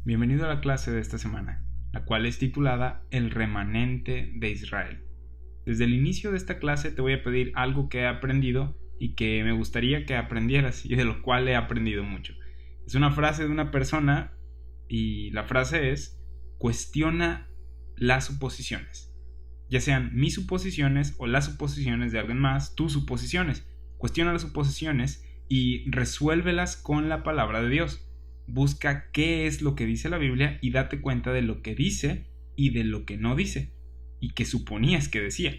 Bienvenido a la clase de esta semana, la cual es titulada El remanente de Israel. Desde el inicio de esta clase te voy a pedir algo que he aprendido y que me gustaría que aprendieras y de lo cual he aprendido mucho. Es una frase de una persona y la frase es: cuestiona las suposiciones. Ya sean mis suposiciones o las suposiciones de alguien más, tus suposiciones. Cuestiona las suposiciones y resuélvelas con la palabra de Dios. Busca qué es lo que dice la Biblia y date cuenta de lo que dice y de lo que no dice y que suponías que decía.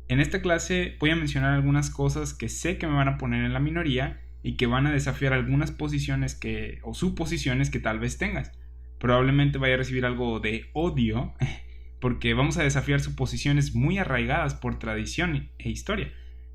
En esta clase voy a mencionar algunas cosas que sé que me van a poner en la minoría y que van a desafiar algunas posiciones o suposiciones que tal vez tengas. Probablemente vaya a recibir algo de odio porque vamos a desafiar suposiciones muy arraigadas por tradición e historia.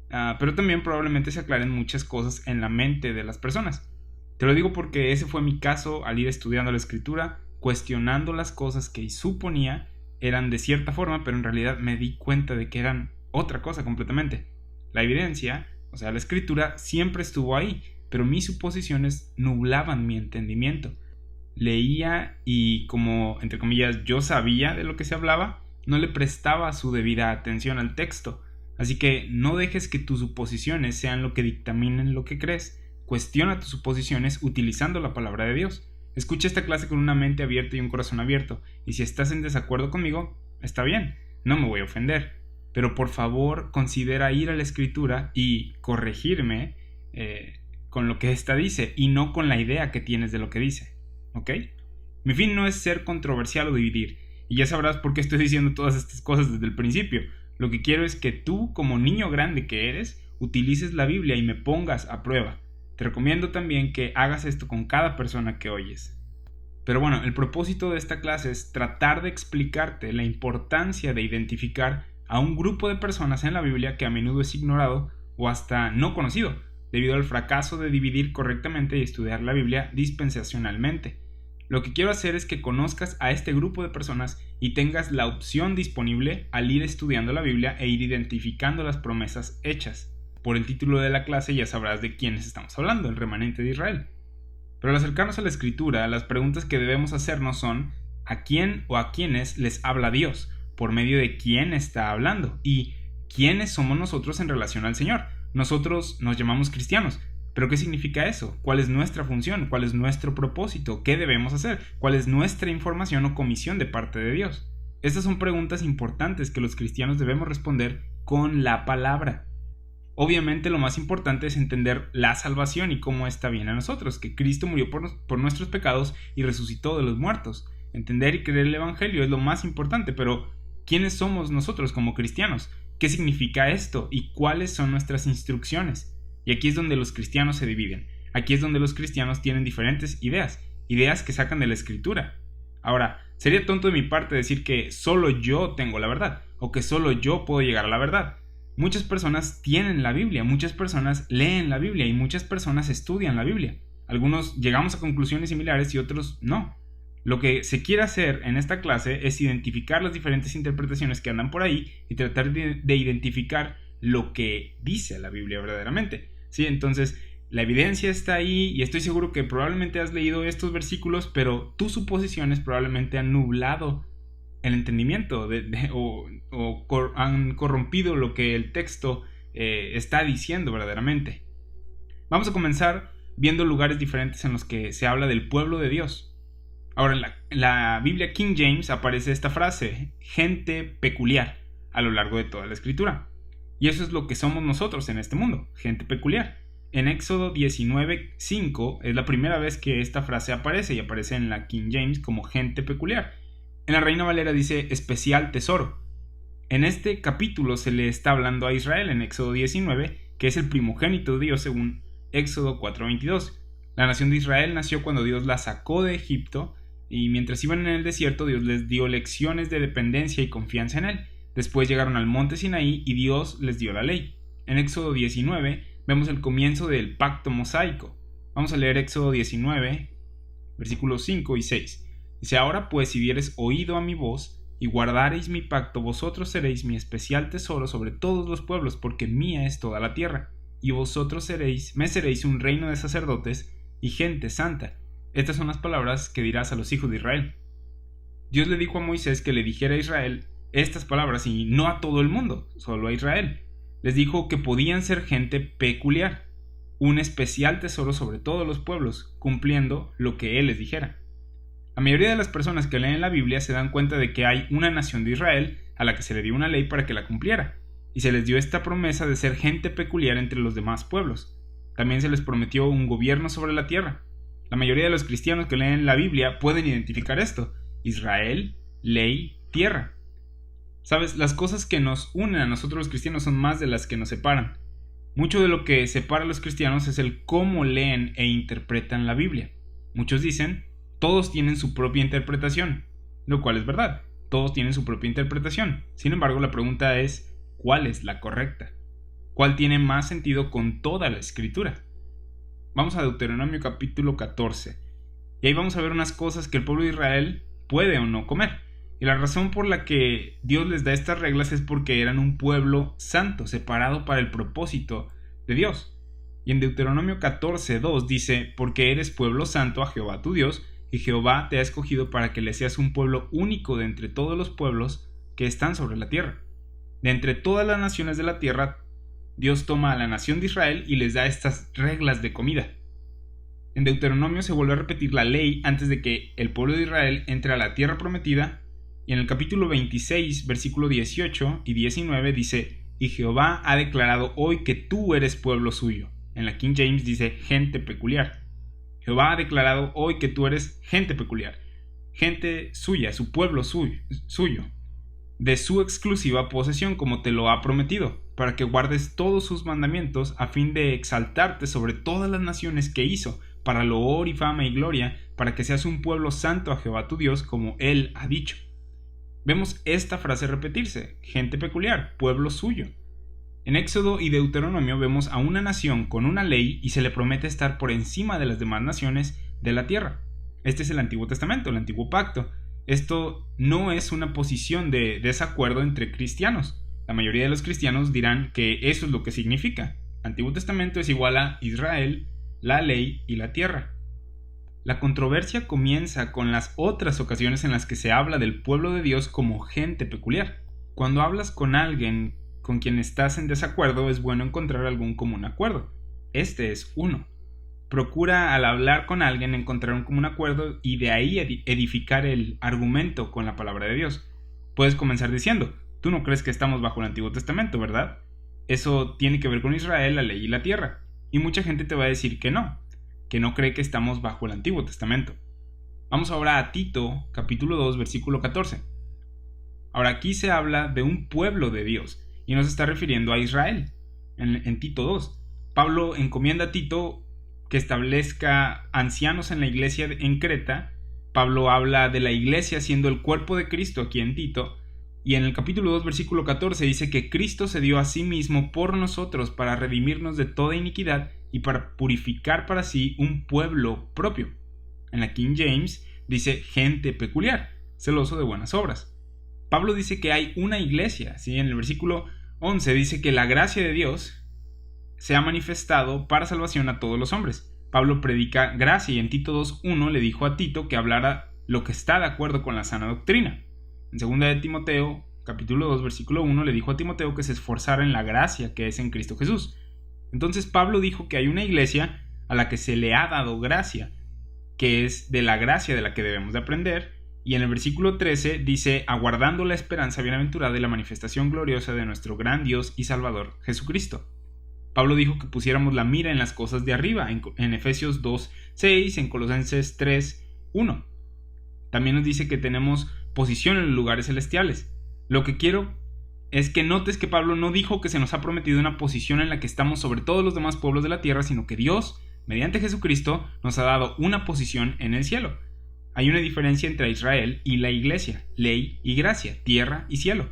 Pero también probablemente se aclaren muchas cosas en la mente de las personas. Te lo digo porque ese fue mi caso al ir estudiando la escritura, cuestionando las cosas que suponía eran de cierta forma, pero en realidad me di cuenta de que eran otra cosa completamente. La evidencia, o sea, la escritura, siempre estuvo ahí, pero mis suposiciones nublaban mi entendimiento. Leía y como, entre comillas, yo sabía de lo que se hablaba, no le prestaba su debida atención al texto. Así que no dejes que tus suposiciones sean lo que dictaminen lo que crees. Cuestiona tus suposiciones utilizando la palabra de Dios. Escucha esta clase con una mente abierta y un corazón abierto, y si estás en desacuerdo conmigo, está bien, no me voy a ofender, pero por favor considera ir a la escritura y corregirme con lo que ésta dice y no con la idea que tienes de lo que dice, ¿ok? Mi fin no es ser controversial o dividir, y ya sabrás por qué estoy diciendo todas estas cosas desde el principio. Lo que quiero es que tú, como niño grande que eres, utilices la Biblia y me pongas a prueba. Te recomiendo también que hagas esto con cada persona que oyes. Pero bueno, el propósito de esta clase es tratar de explicarte la importancia de identificar a un grupo de personas en la Biblia que a menudo es ignorado o hasta no conocido, debido al fracaso de dividir correctamente y estudiar la Biblia dispensacionalmente. Lo que quiero hacer es que conozcas a este grupo de personas y tengas la opción disponible al ir estudiando la Biblia e ir identificando las promesas hechas. Por el título de la clase ya sabrás de quiénes estamos hablando, el remanente de Israel. Pero al acercarnos a la escritura, las preguntas que debemos hacernos son: ¿a quién o a quiénes les habla Dios? ¿Por medio de quién está hablando? ¿Y quiénes somos nosotros en relación al Señor? Nosotros nos llamamos cristianos, pero ¿qué significa eso? ¿Cuál es nuestra función? ¿Cuál es nuestro propósito? ¿Qué debemos hacer? ¿Cuál es nuestra información o comisión de parte de Dios? Estas son preguntas importantes que los cristianos debemos responder con la palabra. Obviamente lo más importante es entender la salvación y cómo está bien a nosotros, que Cristo murió por nuestros pecados y resucitó de los muertos. Entender y creer el Evangelio es lo más importante, pero ¿quiénes somos nosotros como cristianos? ¿Qué significa esto? ¿Y cuáles son nuestras instrucciones? Y aquí es donde los cristianos se dividen. Aquí es donde los cristianos tienen diferentes ideas que sacan de la Escritura. Ahora, sería tonto de mi parte decir que solo yo tengo la verdad, o que solo yo puedo llegar a la verdad. Muchas personas tienen la Biblia, muchas personas leen la Biblia y muchas personas estudian la Biblia. Algunos llegamos a conclusiones similares y otros no. Lo que se quiere hacer en esta clase es identificar las diferentes interpretaciones que andan por ahí y tratar de identificar lo que dice la Biblia verdaderamente. ¿Sí? Entonces, la evidencia está ahí y estoy seguro que probablemente has leído estos versículos, pero tus suposiciones probablemente han nublado el entendimiento han corrompido lo que el texto está diciendo verdaderamente. Vamos a comenzar viendo lugares diferentes en los que se habla del pueblo de Dios. Ahora, en la Biblia King James aparece esta frase: gente peculiar, a lo largo de toda la escritura. Y eso es lo que somos nosotros en este mundo, gente peculiar. En Éxodo 19:5 es la primera vez que esta frase aparece y aparece en la King James como gente peculiar. En la Reina Valera dice especial tesoro. En este capítulo se le está hablando a Israel en Éxodo 19, que es el primogénito de Dios según Éxodo 4:22. La nación de Israel nació cuando Dios la sacó de Egipto y mientras iban en el desierto Dios les dio lecciones de dependencia y confianza en Él. Después llegaron al monte Sinaí y Dios les dio la ley. En Éxodo 19 vemos el comienzo del pacto mosaico. Vamos a leer Éxodo 19, versículos 5 y 6. Dice: ahora pues, si diereis oído a mi voz y guardareis mi pacto, vosotros seréis mi especial tesoro sobre todos los pueblos, porque mía es toda la tierra, y vosotros me seréis un reino de sacerdotes y gente santa. Estas son las palabras que dirás a los hijos de Israel. Dios le dijo a Moisés que le dijera a Israel estas palabras y no a todo el mundo, solo a Israel. Les dijo que podían ser gente peculiar, un especial tesoro sobre todos los pueblos, cumpliendo lo que Él les dijera. La mayoría de las personas que leen la Biblia se dan cuenta de que hay una nación de Israel a la que se le dio una ley para que la cumpliera, y se les dio esta promesa de ser gente peculiar entre los demás pueblos. También se les prometió un gobierno sobre la tierra. La mayoría de los cristianos que leen la Biblia pueden identificar esto: Israel, ley, tierra. Sabes, las cosas que nos unen a nosotros los cristianos son más de las que nos separan. Mucho de lo que separa a los cristianos es el cómo leen e interpretan la Biblia. Muchos dicen, todos tienen su propia interpretación, lo cual es verdad, todos tienen su propia interpretación. Sin embargo, la pregunta es, ¿cuál es la correcta? ¿Cuál tiene más sentido con toda la escritura? Vamos a Deuteronomio capítulo 14, y ahí vamos a ver unas cosas que el pueblo de Israel puede o no comer. Y la razón por la que Dios les da estas reglas es porque eran un pueblo santo, separado para el propósito de Dios. Y en Deuteronomio 14:2 dice, porque eres pueblo santo a Jehová tu Dios, y Jehová te ha escogido para que le seas un pueblo único de entre todos los pueblos que están sobre la tierra. De entre todas las naciones de la tierra, Dios toma a la nación de Israel y les da estas reglas de comida. En Deuteronomio se vuelve a repetir la ley antes de que el pueblo de Israel entre a la tierra prometida. Y en el capítulo 26, versículo 18 y 19 dice, y Jehová ha declarado hoy que tú eres pueblo suyo. En la King James dice, gente peculiar. Jehová ha declarado hoy que tú eres gente peculiar, gente suya, su pueblo suyo, de su exclusiva posesión como te lo ha prometido, para que guardes todos sus mandamientos a fin de exaltarte sobre todas las naciones que hizo, para loor y fama y gloria, para que seas un pueblo santo a Jehová tu Dios como Él ha dicho. Vemos esta frase repetirse, gente peculiar, pueblo suyo. En Éxodo y Deuteronomio vemos a una nación con una ley y se le promete estar por encima de las demás naciones de la tierra. Este es el Antiguo Testamento, el Antiguo Pacto. Esto no es una posición de desacuerdo entre cristianos. La mayoría de los cristianos dirán que eso es lo que significa. Antiguo Testamento es igual a Israel, la ley y la tierra. La controversia comienza con las otras ocasiones en las que se habla del pueblo de Dios como gente peculiar. Cuando hablas con alguien con quien estás en desacuerdo, es bueno encontrar algún común acuerdo. Este es uno. Procura al hablar con alguien encontrar un común acuerdo y de ahí edificar el argumento con la palabra de Dios. Puedes comenzar diciendo, tú no crees que estamos bajo el Antiguo Testamento, ¿verdad? Eso tiene que ver con Israel, la ley y la tierra. Y mucha gente te va a decir que no cree que estamos bajo el Antiguo Testamento. Vamos ahora a Tito, capítulo 2, versículo 14. Ahora aquí se habla de un pueblo de Dios y no se está refiriendo a Israel. En Tito 2, Pablo encomienda a Tito que establezca ancianos en la iglesia en Creta. Pablo habla de la iglesia siendo el cuerpo de Cristo aquí en Tito. Y en el capítulo 2, versículo 14 dice que Cristo se dio a sí mismo por nosotros para redimirnos de toda iniquidad y para purificar para sí un pueblo propio. En la King James dice gente peculiar, celoso de buenas obras. Pablo dice que hay una iglesia, ¿sí? En el versículo 11 dice que la gracia de Dios se ha manifestado para salvación a todos los hombres. Pablo predica gracia y en Tito 2:1 le dijo a Tito que hablara lo que está de acuerdo con la sana doctrina. En 2 de Timoteo, capítulo 2, versículo 1, le dijo a Timoteo que se esforzara en la gracia que es en Cristo Jesús. Entonces Pablo dijo que hay una iglesia a la que se le ha dado gracia, que es de la gracia de la que debemos de aprender, y en el versículo 13 dice, aguardando la esperanza bienaventurada y la manifestación gloriosa de nuestro gran Dios y Salvador, Jesucristo. Pablo dijo que pusiéramos la mira en las cosas de arriba, en Efesios 2:6, en Colosenses 3:1. También nos dice que tenemos posición en los lugares celestiales. Lo que quiero es que notes que Pablo no dijo que se nos ha prometido una posición en la que estamos sobre todos los demás pueblos de la tierra, sino que Dios, mediante Jesucristo, nos ha dado una posición en el cielo. Hay una diferencia entre Israel y la iglesia, ley y gracia, tierra y cielo.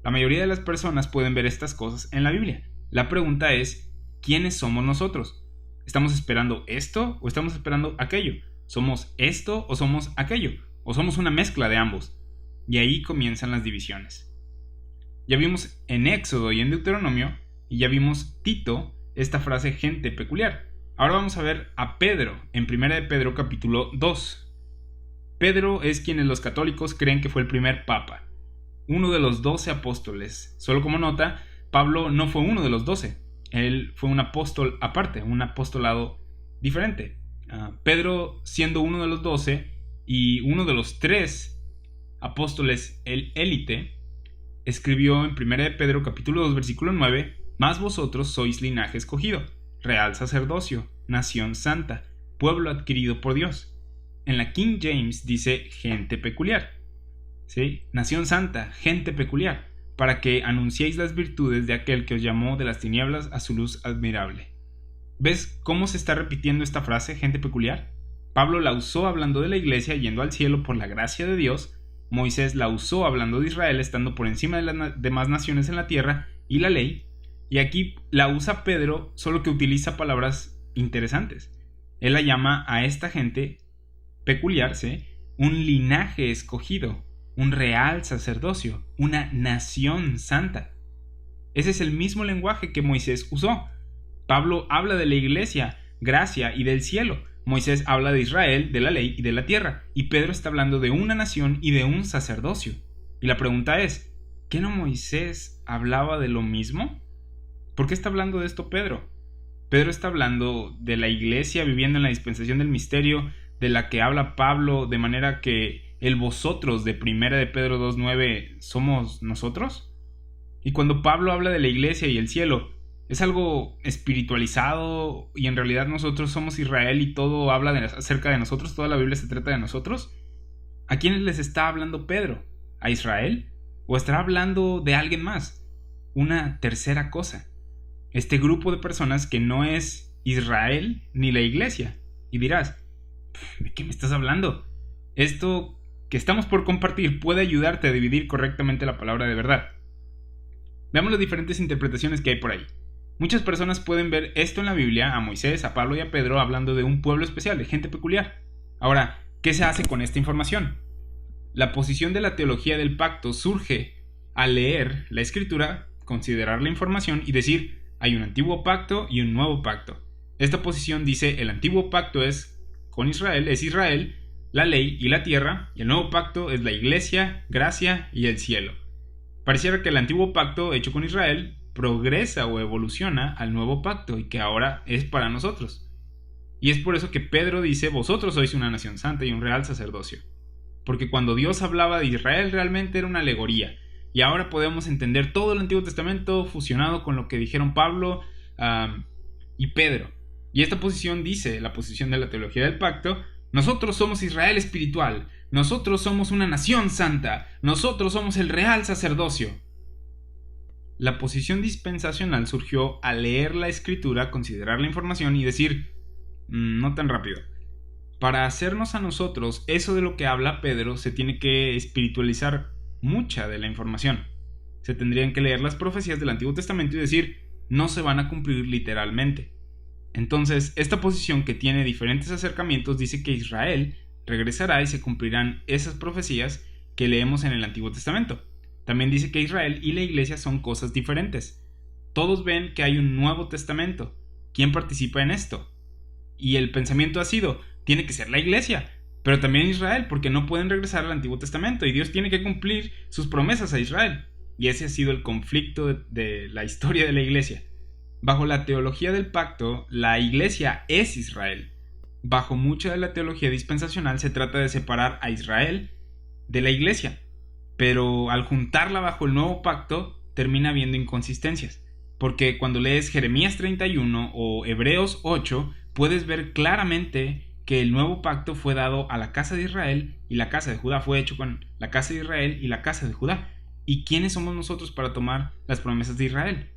La mayoría de las personas pueden ver estas cosas en la Biblia. La pregunta es, ¿quiénes somos nosotros? ¿Estamos esperando esto o estamos esperando aquello? ¿Somos esto o somos aquello? ¿O somos una mezcla de ambos? Y ahí comienzan las divisiones. Ya vimos en Éxodo y en Deuteronomio, y ya vimos Tito, esta frase gente peculiar. Ahora vamos a ver a Pedro en 1 de Pedro capítulo 2. Pedro es quienes los católicos creen que fue el primer papa, uno de los 12 apóstoles. Solo como nota, Pablo no fue uno de los 12, él fue un apóstol aparte, un apostolado diferente. Pedro, siendo uno de los 12 y uno de los 3 apóstoles élite, escribió en 1 de Pedro capítulo 2 versículo 9: «Mas vosotros sois linaje escogido, real sacerdocio, nación santa, pueblo adquirido por Dios». En la King James dice gente peculiar, ¿sí? Nación santa, gente peculiar, para que anunciéis las virtudes de aquel que os llamó de las tinieblas a su luz admirable. ¿Ves cómo se está repitiendo esta frase, gente peculiar? Pablo la usó hablando de la iglesia yendo al cielo por la gracia de Dios. Moisés la usó hablando de Israel estando por encima de las demás naciones en la tierra y la ley. Y aquí la usa Pedro, solo que utiliza palabras interesantes. Él la llama a esta gente peculiar, ¿sí?, un linaje escogido, un real sacerdocio, una nación santa. Ese es el mismo lenguaje que Moisés usó. Pablo habla de la iglesia, gracia y del cielo. Moisés habla de Israel, de la ley y de la tierra. Y Pedro está hablando de una nación y de un sacerdocio. Y la pregunta es, ¿qué no Moisés hablaba de lo mismo? ¿Por qué está hablando de esto Pedro? Pedro está hablando de la iglesia viviendo en la dispensación del misterio, de la que habla Pablo, de manera que el vosotros de 1 de Pedro 2.9 somos nosotros. Y cuando Pablo habla de la iglesia y el cielo, es algo espiritualizado y en realidad nosotros somos Israel y todo habla acerca de nosotros, toda la Biblia se trata de nosotros. ¿A quiénes les está hablando Pedro? ¿A Israel? ¿O estará hablando de alguien más? Una tercera cosa. Este grupo de personas que no es Israel ni la iglesia. Y dirás, ¿de qué me estás hablando? Esto que estamos por compartir puede ayudarte a dividir correctamente la palabra de verdad. Veamos las diferentes interpretaciones que hay por ahí. Muchas personas pueden ver esto en la Biblia, a Moisés, a Pablo y a Pedro hablando de un pueblo especial, de gente peculiar. Ahora, ¿qué se hace con esta información? La posición de la teología del pacto surge al leer la escritura, considerar la información y decir, hay un antiguo pacto y un nuevo pacto. Esta posición dice, el antiguo pacto es con Israel, es Israel, la ley y la tierra, y el nuevo pacto es la iglesia, gracia y el cielo. Pareciera que el antiguo pacto hecho con Israel progresa o evoluciona al nuevo pacto y que ahora es para nosotros. Y es por eso que Pedro dice, vosotros sois una nación santa y un real sacerdocio. Porque cuando Dios hablaba de Israel realmente era una alegoría. Y ahora podemos entender todo el Antiguo Testamento fusionado con lo que dijeron Pablo y Pedro. Y esta posición dice, la posición de la teología del pacto, nosotros somos Israel espiritual, nosotros somos una nación santa, nosotros somos el real sacerdocio. La posición dispensacional surgió al leer la escritura, considerar la información y decir, no tan rápido. Para hacernos a nosotros eso de lo que habla Pedro, se tiene que espiritualizar mucha de la información. Se tendrían que leer las profecías del Antiguo Testamento y decir, no se van a cumplir literalmente. Entonces, esta posición que tiene diferentes acercamientos dice que Israel regresará y se cumplirán esas profecías que leemos en el Antiguo Testamento. También dice que Israel y la iglesia son cosas diferentes. Todos ven que hay un Nuevo Testamento. ¿Quién participa en esto? Y el pensamiento ha sido, tiene que ser la iglesia, pero también Israel, porque no pueden regresar al Antiguo Testamento y Dios tiene que cumplir sus promesas a Israel. Y ese ha sido el conflicto de la historia de la iglesia. Bajo la teología del pacto, la iglesia es Israel. Bajo mucha de la teología dispensacional se trata de separar a Israel de la iglesia, pero al juntarla bajo el nuevo pacto termina habiendo inconsistencias, porque cuando lees Jeremías 31 o Hebreos 8 puedes ver claramente que el nuevo pacto fue dado a la casa de Israel y la casa de Judá, fue hecho con la casa de Israel y la casa de Judá. ¿Y quiénes somos nosotros para tomar las promesas de Israel?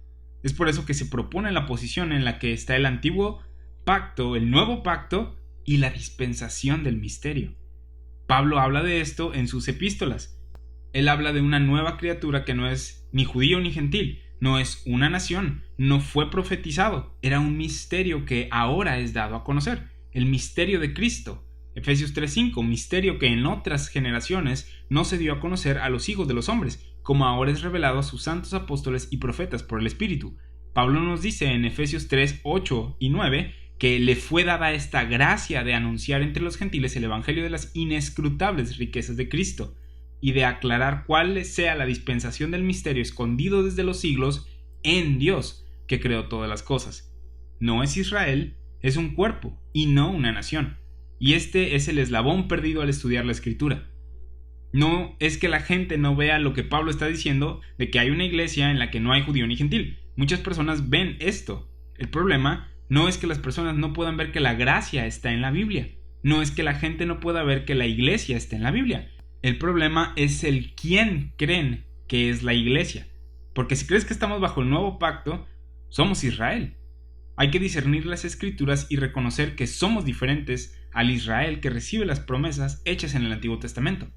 Es por eso que se propone la posición en la que está el antiguo pacto, el nuevo pacto y la dispensación del misterio. Pablo habla de esto en sus epístolas. Él habla de una nueva criatura que no es ni judío ni gentil, no es una nación, no fue profetizado, era un misterio que ahora es dado a conocer, el misterio de Cristo. Efesios 3:5, misterio que en otras generaciones no se dio a conocer a los hijos de los hombres, como ahora es revelado a sus santos apóstoles y profetas por el Espíritu. Pablo nos dice en Efesios 3:8 y 9 que le fue dada esta gracia de anunciar entre los gentiles el evangelio de las inescrutables riquezas de Cristo y de aclarar cuál sea la dispensación del misterio escondido desde los siglos en Dios, que creó todas las cosas. No es Israel, es un cuerpo y no una nación, y este es el eslabón perdido al estudiar la Escritura. No es que la gente no vea lo que Pablo está diciendo de que hay una iglesia en la que no hay judío ni gentil. Muchas personas ven esto. El problema no es que las personas no puedan ver que la gracia está en la Biblia. No es que la gente no pueda ver que la iglesia está en la Biblia. El problema es el quién creen que es la iglesia. Porque si crees que estamos bajo el nuevo pacto, somos Israel. Hay que discernir las escrituras y reconocer que somos diferentes al Israel que recibe las promesas hechas en el Antiguo Testamento.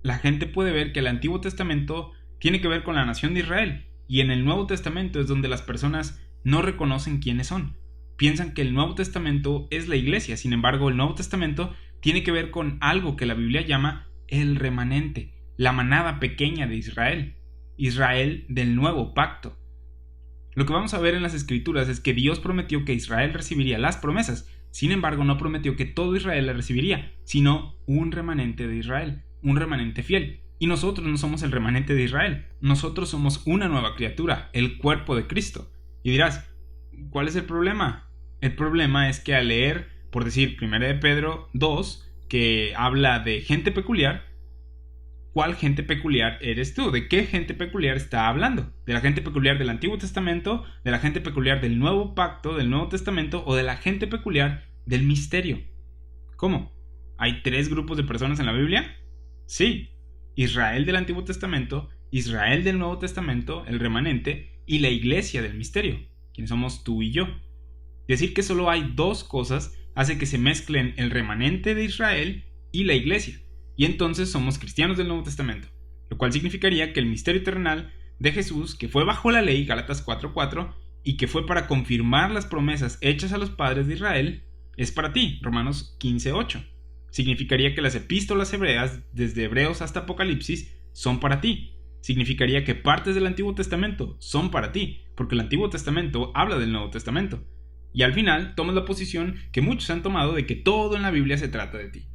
La gente puede ver que el Antiguo Testamento tiene que ver con la nación de Israel, y en el Nuevo Testamento es donde las personas no reconocen quiénes son. Piensan que el Nuevo Testamento es la iglesia, sin embargo el Nuevo Testamento tiene que ver con algo que la Biblia llama el remanente, la manada pequeña de Israel, Israel del nuevo pacto. Lo que vamos a ver en las Escrituras es que Dios prometió que Israel recibiría las promesas, sin embargo no prometió que todo Israel las recibiría, sino un remanente de Israel, un remanente fiel. Y nosotros no somos el remanente de Israel, nosotros somos una nueva criatura, el cuerpo de Cristo. Y dirás, ¿cuál es el problema? El problema es que al leer, por decir, 1 de Pedro 2, que habla de gente peculiar, ¿cuál gente peculiar eres tú? ¿De qué gente peculiar está hablando? ¿De la gente peculiar del Antiguo Testamento? ¿De la gente peculiar del Nuevo Pacto, del Nuevo Testamento? ¿O de la gente peculiar del misterio? ¿Cómo? ¿Hay 3 grupos de personas en la Biblia? Sí, Israel del Antiguo Testamento, Israel del Nuevo Testamento, el remanente, y la iglesia del misterio, quienes somos tú y yo. Decir que solo hay 2 cosas hace que se mezclen el remanente de Israel y la iglesia, y entonces somos cristianos del Nuevo Testamento, lo cual significaría que el misterio terrenal de Jesús, que fue bajo la ley, Gálatas 4:4, y que fue para confirmar las promesas hechas a los padres de Israel, es para ti, Romanos 15:8. Significaría que las epístolas hebreas, desde Hebreos hasta Apocalipsis, son para ti. Significaría que partes del Antiguo Testamento son para ti, porque el Antiguo Testamento habla del Nuevo Testamento. Y al final tomas la posición que muchos han tomado de que todo en la Biblia se trata de ti.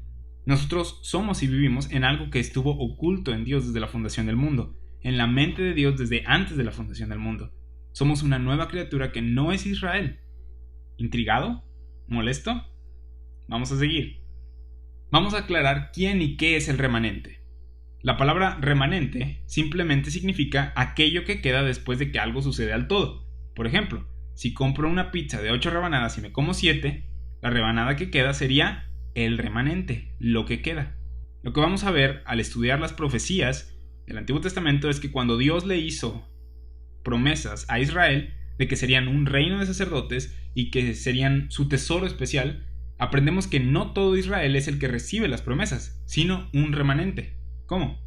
Nosotros somos y vivimos en algo que estuvo oculto en Dios desde la fundación del mundo, en la mente de Dios desde antes de la fundación del mundo. Somos una nueva criatura que no es Israel. ¿Intrigado? ¿Molesto? Vamos a seguir. Vamos a aclarar quién y qué es el remanente. La palabra remanente simplemente significa aquello que queda después de que algo sucede al todo. Por ejemplo, si compro una pizza de 8 rebanadas y me como 7, la rebanada que queda sería el remanente, lo que queda. Lo que vamos a ver al estudiar las profecías del Antiguo Testamento es que cuando Dios le hizo promesas a Israel de que serían un reino de sacerdotes y que serían su tesoro especial, aprendemos que no todo Israel es el que recibe las promesas, sino un remanente. ¿Cómo?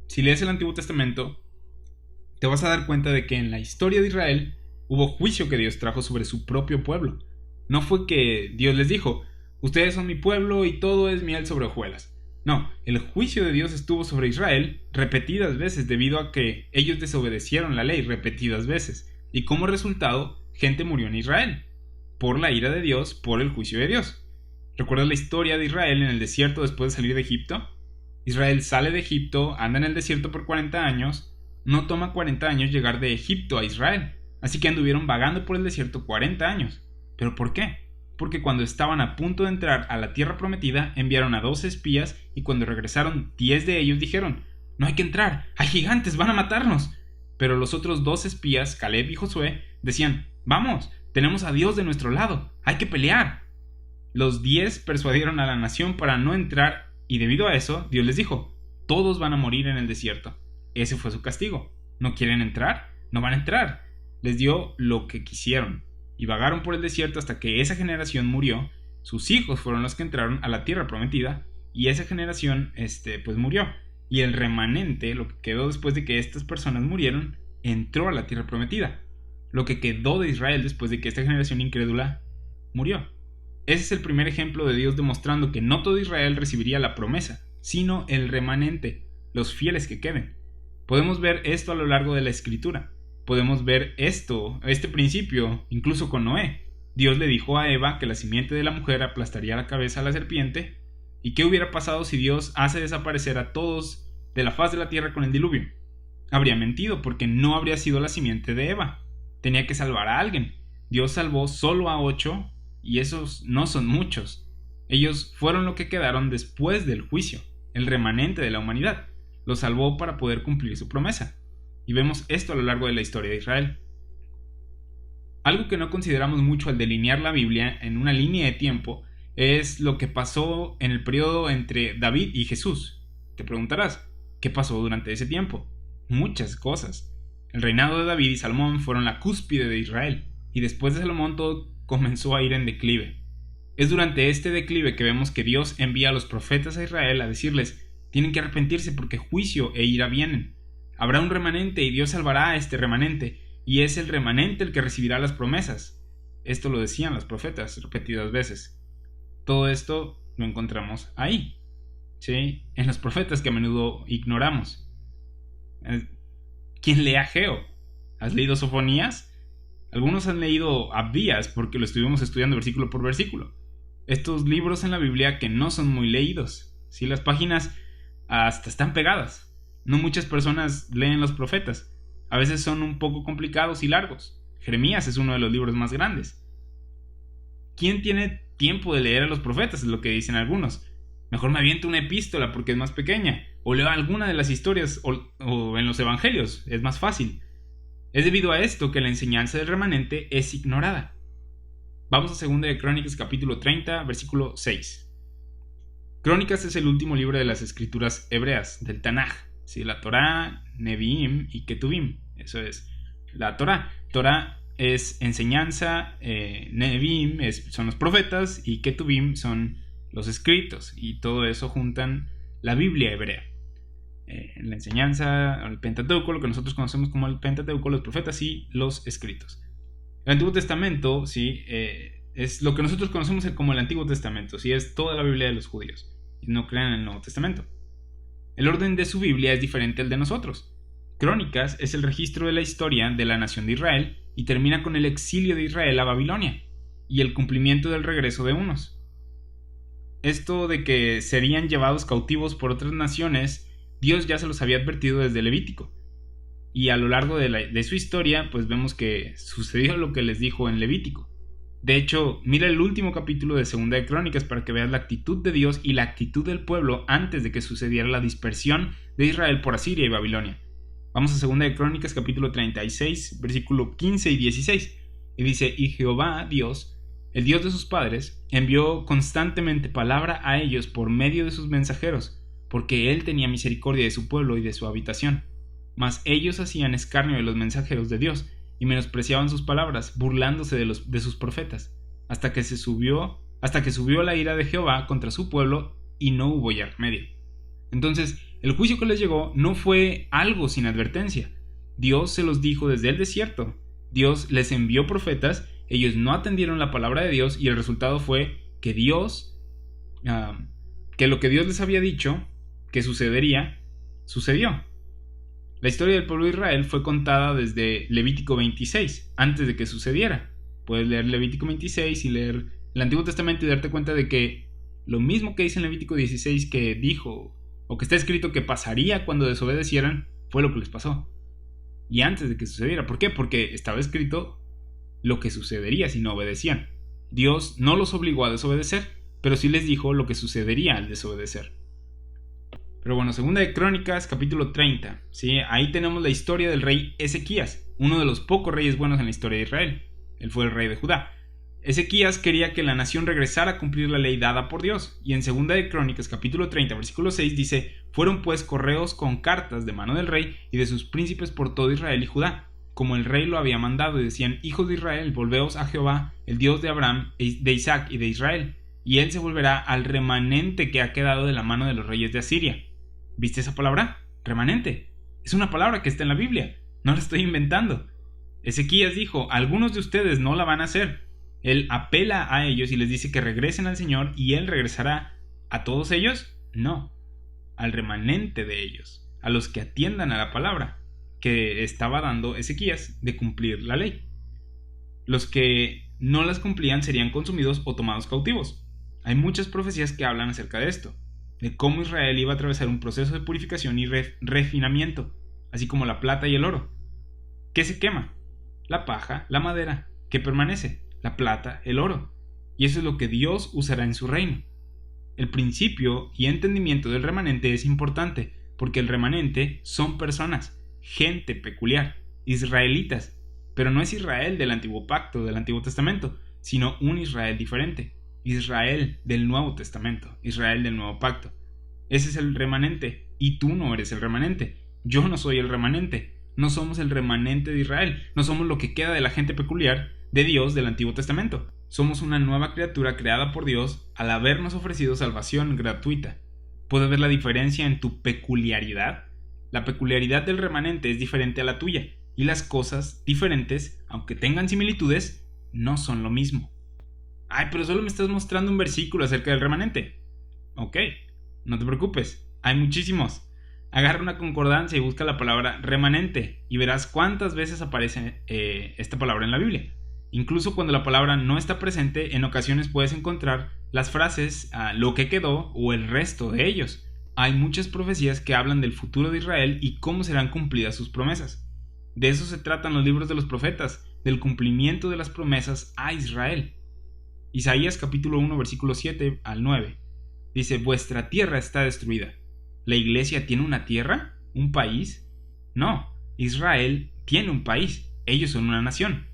Si lees el Antiguo Testamento, te vas a dar cuenta de que en la historia de Israel hubo juicio que Dios trajo sobre su propio pueblo. No fue que Dios les dijo, ustedes son mi pueblo y todo es miel sobre hojuelas. No, el juicio de Dios estuvo sobre Israel repetidas veces debido a que ellos desobedecieron la ley repetidas veces. Y como resultado, gente murió en Israel. Por la ira de Dios, por el juicio de Dios. ¿Recuerdas la historia de Israel en el desierto después de salir de Egipto? Israel sale de Egipto, anda en el desierto por 40 años. No toma 40 años llegar de Egipto a Israel. Así que anduvieron vagando por el desierto 40 años. ¿Pero por qué? Porque cuando estaban a punto de entrar a la tierra prometida, enviaron a 12 espías y cuando regresaron, 10 de ellos dijeron, no hay que entrar, hay gigantes, van a matarnos. Pero los otros 2 espías, Caleb y Josué, decían, vamos, tenemos a Dios de nuestro lado, hay que pelear. Los 10 persuadieron a la nación para no entrar y debido a eso, Dios les dijo, todos van a morir en el desierto. Ese fue su castigo. ¿No quieren entrar? No van a entrar. Les dio lo que quisieron y vagaron por el desierto hasta que esa generación murió. Sus hijos fueron los que entraron a la tierra prometida y esa generación pues murió. Y el remanente, lo que quedó después de que estas personas murieron, entró a la tierra prometida. Lo que quedó de Israel después de que esta generación incrédula murió. Ese es el primer ejemplo de Dios demostrando que no todo Israel recibiría la promesa, sino el remanente, los fieles que queden. Podemos ver esto a lo largo de la Escritura. Podemos ver este principio, incluso con Noé. Dios le dijo a Eva que la simiente de la mujer aplastaría la cabeza a la serpiente. ¿Y qué hubiera pasado si Dios hace desaparecer a todos de la faz de la tierra con el diluvio? Habría mentido, porque no habría sido la simiente de Eva. Tenía que salvar a alguien. Dios salvó solo a 8, y esos no son muchos. Ellos fueron lo que quedaron después del juicio, el remanente de la humanidad. Los salvó para poder cumplir su promesa. Y vemos esto a lo largo de la historia de Israel. Algo que no consideramos mucho al delinear la Biblia en una línea de tiempo es lo que pasó en el periodo entre David y Jesús. Te preguntarás, ¿qué pasó durante ese tiempo? Muchas cosas. El reinado de David y Salomón fueron la cúspide de Israel, y después de Salomón todo comenzó a ir en declive. Es durante este declive que vemos que Dios envía a los profetas a Israel a decirles: tienen que arrepentirse porque juicio e ira vienen. Habrá un remanente y Dios salvará a este remanente, y es el remanente el que recibirá las promesas. Esto lo decían los profetas repetidas veces. Todo esto lo encontramos ahí, ¿sí? En los profetas que a menudo ignoramos. ¿Quién lee Ageo? ¿Has leído Sofonías? Algunos han leído Abdías porque lo estuvimos estudiando versículo por versículo. Estos libros en la Biblia que no son muy leídos. ¿Sí? Las páginas hasta están pegadas. No muchas personas leen los profetas. A veces son un poco complicados y largos. Jeremías es uno de los libros más grandes. ¿Quién tiene tiempo de leer a los profetas? Es lo que dicen algunos. Mejor me aviento una epístola porque es más pequeña, o leo alguna de las historias o en los evangelios, es más fácil. Es debido a esto que la enseñanza del remanente es ignorada. Vamos a 2 de Crónicas capítulo 30, versículo 6. Crónicas es el último libro de las escrituras hebreas, del Tanaj, ¿sí? La Torá, Neviim y Ketuvim. Eso es la Torá. Torá es enseñanza, Neviim son los profetas y Ketuvim son los escritos, y todo eso juntan la Biblia hebrea. La enseñanza, el Pentateuco, lo que nosotros conocemos como el Pentateuco, los profetas y los escritos. El Antiguo Testamento, ¿sí? Es lo que nosotros conocemos como el Antiguo Testamento, ¿sí? Es toda la Biblia de los judíos, y no crean en el Nuevo Testamento. El orden de su Biblia es diferente al de nosotros. Crónicas es el registro de la historia de la nación de Israel y termina con el exilio de Israel a Babilonia y el cumplimiento del regreso de unos. Esto de que serían llevados cautivos por otras naciones, Dios ya se los había advertido desde Levítico. Y a lo largo de su historia, pues vemos que sucedió lo que les dijo en Levítico. De hecho, mira el último capítulo de 2 de Crónicas para que veas la actitud de Dios y la actitud del pueblo antes de que sucediera la dispersión de Israel por Asiria y Babilonia. Vamos a 2 de Crónicas capítulo 36, versículo 15 y 16. Y dice: y Jehová Dios, el Dios de sus padres, envió constantemente palabra a ellos por medio de sus mensajeros, porque él tenía misericordia de su pueblo y de su habitación. Mas ellos hacían escarnio de los mensajeros de Dios, y menospreciaban sus palabras, burlándose de sus profetas, hasta que subió la ira de Jehová contra su pueblo, y no hubo ya remedio. Entonces, el juicio que les llegó no fue algo sin advertencia. Dios se los dijo desde el desierto. Dios les envió profetas, ellos no atendieron la palabra de Dios, y el resultado fue que que lo que Dios les había dicho que sucedería, sucedió. La historia del pueblo de Israel fue contada desde Levítico 26, antes de que sucediera. Puedes leer Levítico 26 y leer el Antiguo Testamento y darte cuenta de que lo mismo que dice en Levítico 16 que dijo, o que está escrito que pasaría cuando desobedecieran, fue lo que les pasó. Y antes de que sucediera. ¿Por qué? Porque estaba escrito lo que sucedería si no obedecían. Dios no los obligó a desobedecer, pero sí les dijo lo que sucedería al desobedecer. Pero bueno, 2 de Crónicas, capítulo 30, ¿sí? Ahí tenemos la historia del rey Ezequías, uno de los pocos reyes buenos en la historia de Israel. Él fue el rey de Judá. Ezequías quería que la nación regresara a cumplir la ley dada por Dios. Y en 2 de Crónicas, capítulo 30, versículo 6, dice: fueron pues correos con cartas de mano del rey y de sus príncipes por todo Israel y Judá, como el rey lo había mandado, y decían: hijos de Israel, volveos a Jehová, el Dios de Abraham, de Isaac y de Israel, y él se volverá al remanente que ha quedado de la mano de los reyes de Asiria. ¿Viste esa palabra? Remanente. Es una palabra que está en la Biblia. No la estoy inventando. Ezequías dijo: algunos de ustedes no la van a hacer. Él apela a ellos y les dice que regresen al Señor, y Él regresará. ¿A todos ellos? No. Al remanente de ellos. A los que atiendan a la palabra que estaba dando Ezequías de cumplir la ley. Los que no las cumplían serían consumidos o tomados cautivos. Hay muchas profecías que hablan acerca de esto, de cómo Israel iba a atravesar un proceso de purificación y refinamiento, así como la plata y el oro. ¿Qué se quema? La paja, la madera. ¿Qué permanece? La plata, el oro. Y eso es lo que Dios usará en su reino. El principio y entendimiento del remanente es importante, porque el remanente son personas, gente peculiar, israelitas, pero no es Israel del antiguo pacto, del Antiguo Testamento, sino un Israel diferente, Israel del Nuevo Testamento, Israel del Nuevo Pacto. Ese es el remanente, y tú no eres el remanente, yo no soy el remanente, no somos el remanente de Israel, no somos lo que queda de la gente peculiar de Dios del Antiguo Testamento. Somos una nueva criatura creada por Dios al habernos ofrecido salvación gratuita. ¿Puedes ver la diferencia en tu peculiaridad? La peculiaridad del remanente es diferente a la tuya, y las cosas diferentes, aunque tengan similitudes, no son lo mismo. Ay, pero solo me estás mostrando un versículo acerca del remanente. Ok, no te preocupes, hay muchísimos. Agarra una concordancia y busca la palabra remanente y verás cuántas veces aparece esta palabra en la Biblia. Incluso cuando la palabra no está presente, en ocasiones puedes encontrar las frases lo que quedó o el resto de ellos. Hay muchas profecías que hablan del futuro de Israel y cómo serán cumplidas sus promesas. De eso se tratan los libros de los profetas, del cumplimiento de las promesas a Israel. Isaías capítulo 1 versículo 7 al 9 dice: vuestra tierra está destruida. ¿La iglesia tiene una tierra? ¿Un país? No, Israel tiene un país, ellos son una nación.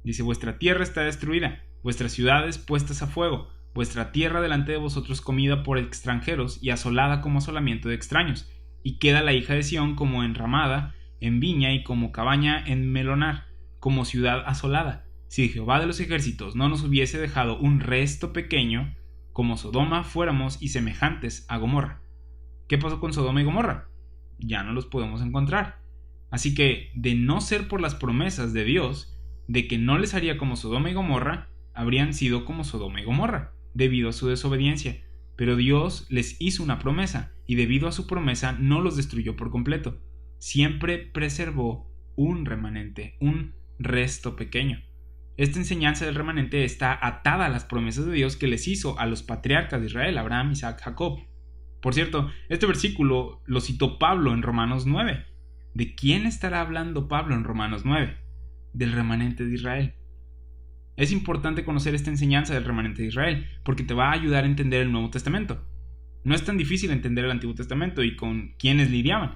Dice: vuestra tierra está destruida, vuestras ciudades puestas a fuego, vuestra tierra delante de vosotros comida por extranjeros y asolada como asolamiento de extraños, y queda la hija de Sión como enramada en viña y como cabaña en melonar, como ciudad asolada. Si Jehová de los ejércitos no nos hubiese dejado un resto pequeño, como Sodoma fuéramos y semejantes a Gomorra. ¿Qué pasó con Sodoma y Gomorra? Ya no los podemos encontrar. Así que, de no ser por las promesas de Dios, de que no les haría como Sodoma y Gomorra, habrían sido como Sodoma y Gomorra, debido a su desobediencia. Pero Dios les hizo una promesa, y debido a su promesa no los destruyó por completo. Siempre preservó un remanente, un resto pequeño. Esta enseñanza del remanente está atada a las promesas de Dios que les hizo a los patriarcas de Israel, Abraham, Isaac, Jacob. Por cierto, este versículo lo citó Pablo en Romanos 9. ¿De quién estará hablando Pablo en Romanos 9? Del remanente de Israel. Es importante conocer esta enseñanza del remanente de Israel, porque te va a ayudar a entender el Nuevo Testamento. No es tan difícil entender el Antiguo Testamento y con quiénes lidiaban,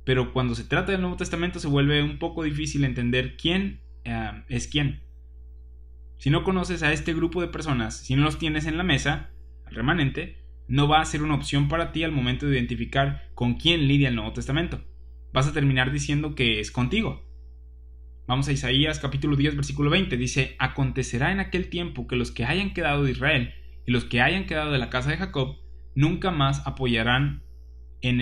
pero cuando se trata del Nuevo Testamento se vuelve un poco difícil entender quién es quién. Si no conoces a este grupo de personas, si no los tienes en la mesa, el remanente, no va a ser una opción para ti al momento de identificar con quién lidia el Nuevo Testamento. Vas a terminar diciendo que es contigo. Vamos a Isaías capítulo 10 versículo 20. Dice: acontecerá en aquel tiempo que los que hayan quedado de Israel y los que hayan quedado de la casa de Jacob nunca más se apoyarán en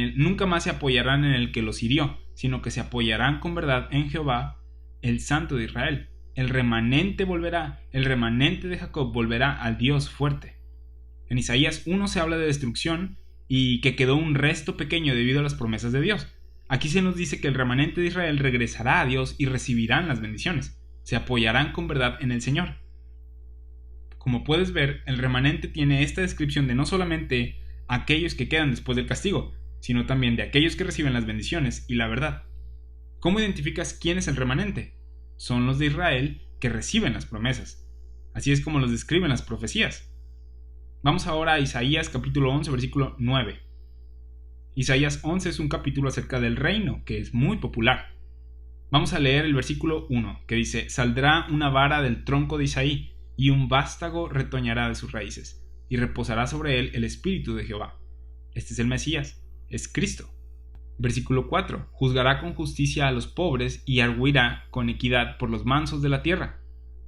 el que los hirió, sino que se apoyarán con verdad en Jehová, el Santo de Israel. El remanente volverá, el remanente de Jacob volverá al Dios fuerte. En Isaías 1 se habla de destrucción y que quedó un resto pequeño debido a las promesas de Dios. Aquí se nos dice que el remanente de Israel regresará a Dios y recibirán las bendiciones. Se apoyarán con verdad en el Señor. Como puedes ver, el remanente tiene esta descripción de no solamente aquellos que quedan después del castigo, sino también de aquellos que reciben las bendiciones y la verdad. ¿Cómo identificas quién es el remanente? Son los de Israel que reciben las promesas. Así es como los describen las profecías. Vamos ahora a Isaías capítulo 11 versículo 9. Isaías 11 es un capítulo acerca del reino, que es muy popular. Vamos a leer el versículo 1, que dice: saldrá una vara del tronco de Isaí, y un vástago retoñará de sus raíces, y reposará sobre él el espíritu de Jehová. Este es el Mesías, es Cristo. Versículo 4, juzgará con justicia a los pobres, y arguirá con equidad por los mansos de la tierra.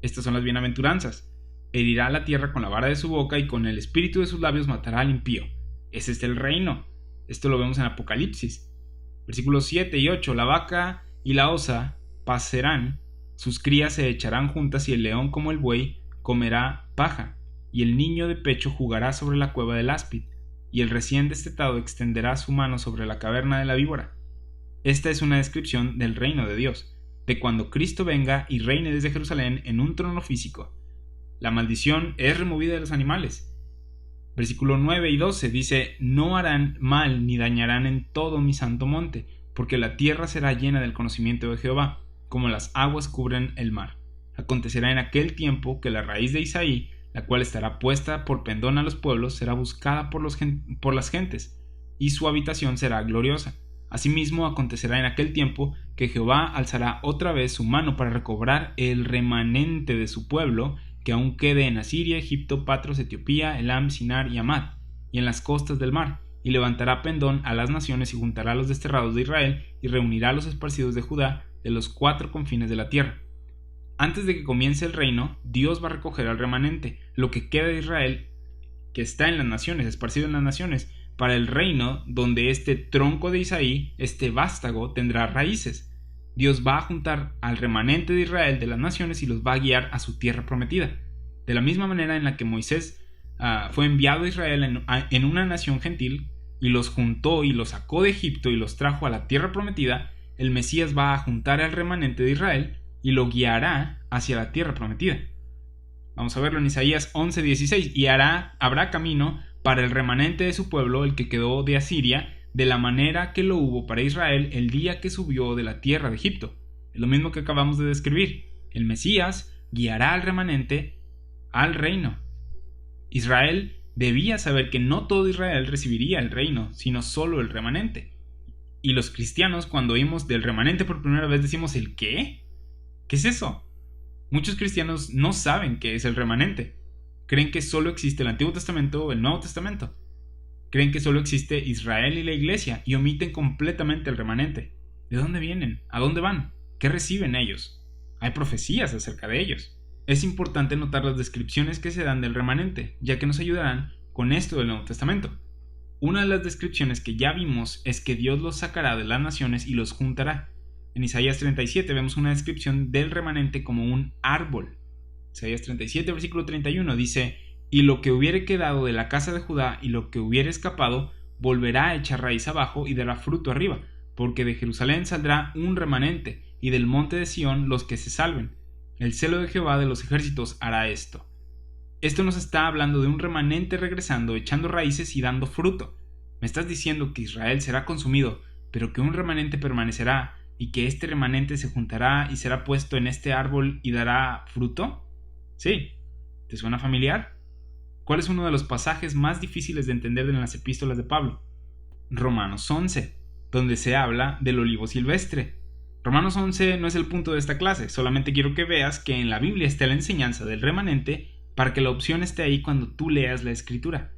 Estas son las bienaventuranzas. Herirá la tierra con la vara de su boca, y con el espíritu de sus labios matará al impío. Ese es el reino. Esto lo vemos en Apocalipsis. Versículos 7 y 8. La vaca y la osa pacerán, sus crías se echarán juntas, y el león como el buey comerá paja, y el niño de pecho jugará sobre la cueva del áspid, y el recién destetado extenderá su mano sobre la caverna de la víbora. Esta es una descripción del reino de Dios, de cuando Cristo venga y reine desde Jerusalén en un trono físico. La maldición es removida de los animales. Versículo 9 y 12 dice: no harán mal ni dañarán en todo mi santo monte, porque la tierra será llena del conocimiento de Jehová, como las aguas cubren el mar. Acontecerá en aquel tiempo que la raíz de Isaí, la cual estará puesta por pendón a los pueblos, será buscada por las gentes, y su habitación será gloriosa. Asimismo acontecerá en aquel tiempo que Jehová alzará otra vez su mano para recobrar el remanente de su pueblo, que aún quede en Asiria, Egipto, Patros, Etiopía, Elam, Sinar y Amad, y en las costas del mar, y levantará pendón a las naciones y juntará a los desterrados de Israel, y reunirá a los esparcidos de Judá de los 4 confines de la tierra. Antes de que comience el reino, Dios va a recoger al remanente, lo que queda de Israel, que está en las naciones, esparcido en las naciones, para el reino donde este tronco de Isaí, este vástago, tendrá raíces. Dios va a juntar al remanente de Israel de las naciones y los va a guiar a su tierra prometida. De la misma manera en la que Moisés fue enviado a Israel en una nación gentil y los juntó y los sacó de Egipto y los trajo a la tierra prometida, el Mesías va a juntar al remanente de Israel y lo guiará hacia la tierra prometida. Vamos a verlo en Isaías 11:16. Y habrá camino para el remanente de su pueblo, el que quedó de Asiria, de la manera que lo hubo para Israel el día que subió de la tierra de Egipto. Es lo mismo que acabamos de describir. El Mesías guiará al remanente al reino. Israel debía saber que no todo Israel recibiría el reino, sino solo el remanente. Y los cristianos, cuando oímos del remanente por primera vez, decimos: ¿el qué? ¿Qué es eso? Muchos cristianos no saben qué es el remanente. Creen que solo existe el Antiguo Testamento o el Nuevo Testamento. Creen que solo existe Israel y la iglesia y omiten completamente el remanente. ¿De dónde vienen? ¿A dónde van? ¿Qué reciben ellos? Hay profecías acerca de ellos. Es importante notar las descripciones que se dan del remanente, ya que nos ayudarán con esto del Nuevo Testamento. Una de las descripciones que ya vimos es que Dios los sacará de las naciones y los juntará. En Isaías 37 vemos una descripción del remanente como un árbol. Isaías 37, versículo 31 dice: y lo que hubiere quedado de la casa de Judá y lo que hubiere escapado, volverá a echar raíz abajo y dará fruto arriba, porque de Jerusalén saldrá un remanente, y del monte de Sión los que se salven. El celo de Jehová de los ejércitos hará esto. Esto nos está hablando de un remanente regresando, echando raíces y dando fruto. ¿Me estás diciendo que Israel será consumido, pero que un remanente permanecerá, y que este remanente se juntará y será puesto en este árbol y dará fruto? Sí. ¿Te suena familiar? ¿Cuál es uno de los pasajes más difíciles de entender en las epístolas de Pablo? Romanos 11, donde se habla del olivo silvestre. Romanos 11 no es el punto de esta clase, solamente quiero que veas que en la Biblia está la enseñanza del remanente para que la opción esté ahí cuando tú leas la escritura.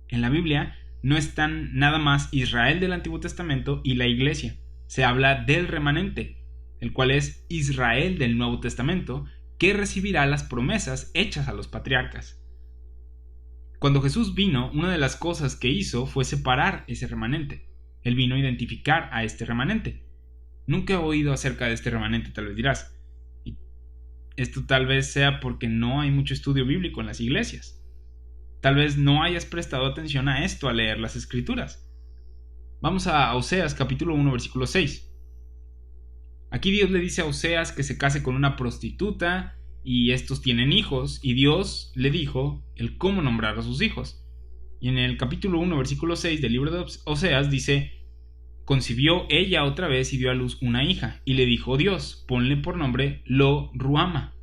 En la Biblia no están nada más Israel del Antiguo Testamento y la iglesia. Se habla del remanente, el cual es Israel del Nuevo Testamento, que recibirá las promesas hechas a los patriarcas. Cuando Jesús vino, una de las cosas que hizo fue separar ese remanente. Él vino a identificar a este remanente. Nunca he oído acerca de este remanente, tal vez dirás. Y esto tal vez sea porque no hay mucho estudio bíblico en las iglesias. Tal vez no hayas prestado atención a esto al leer las escrituras. Vamos a Oseas capítulo 1 versículo 6. Aquí Dios le dice a Oseas que se case con una prostituta y estos tienen hijos, y Dios le dijo el cómo nombrar a sus hijos. Y en el capítulo 1 versículo 6 del libro de Oseas dice: concibió ella otra vez y dio a luz una hija, y le dijo Dios: ponle por nombre Lo-Ruhama.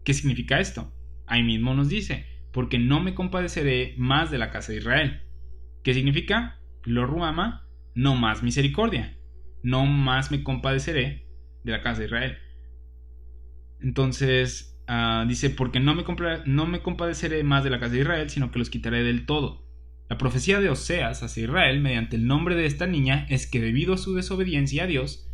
¿Qué significa esto? Ahí mismo nos dice: porque no me compadeceré más de la casa de Israel. ¿Qué significa? Lo-Ruhama, no más misericordia, no más me compadeceré de la casa de Israel. Entonces dice: porque no me compadeceré más de la casa de Israel, sino que los quitaré del todo. La profecía de Oseas hacia Israel mediante el nombre de esta niña es que debido a su desobediencia a Dios,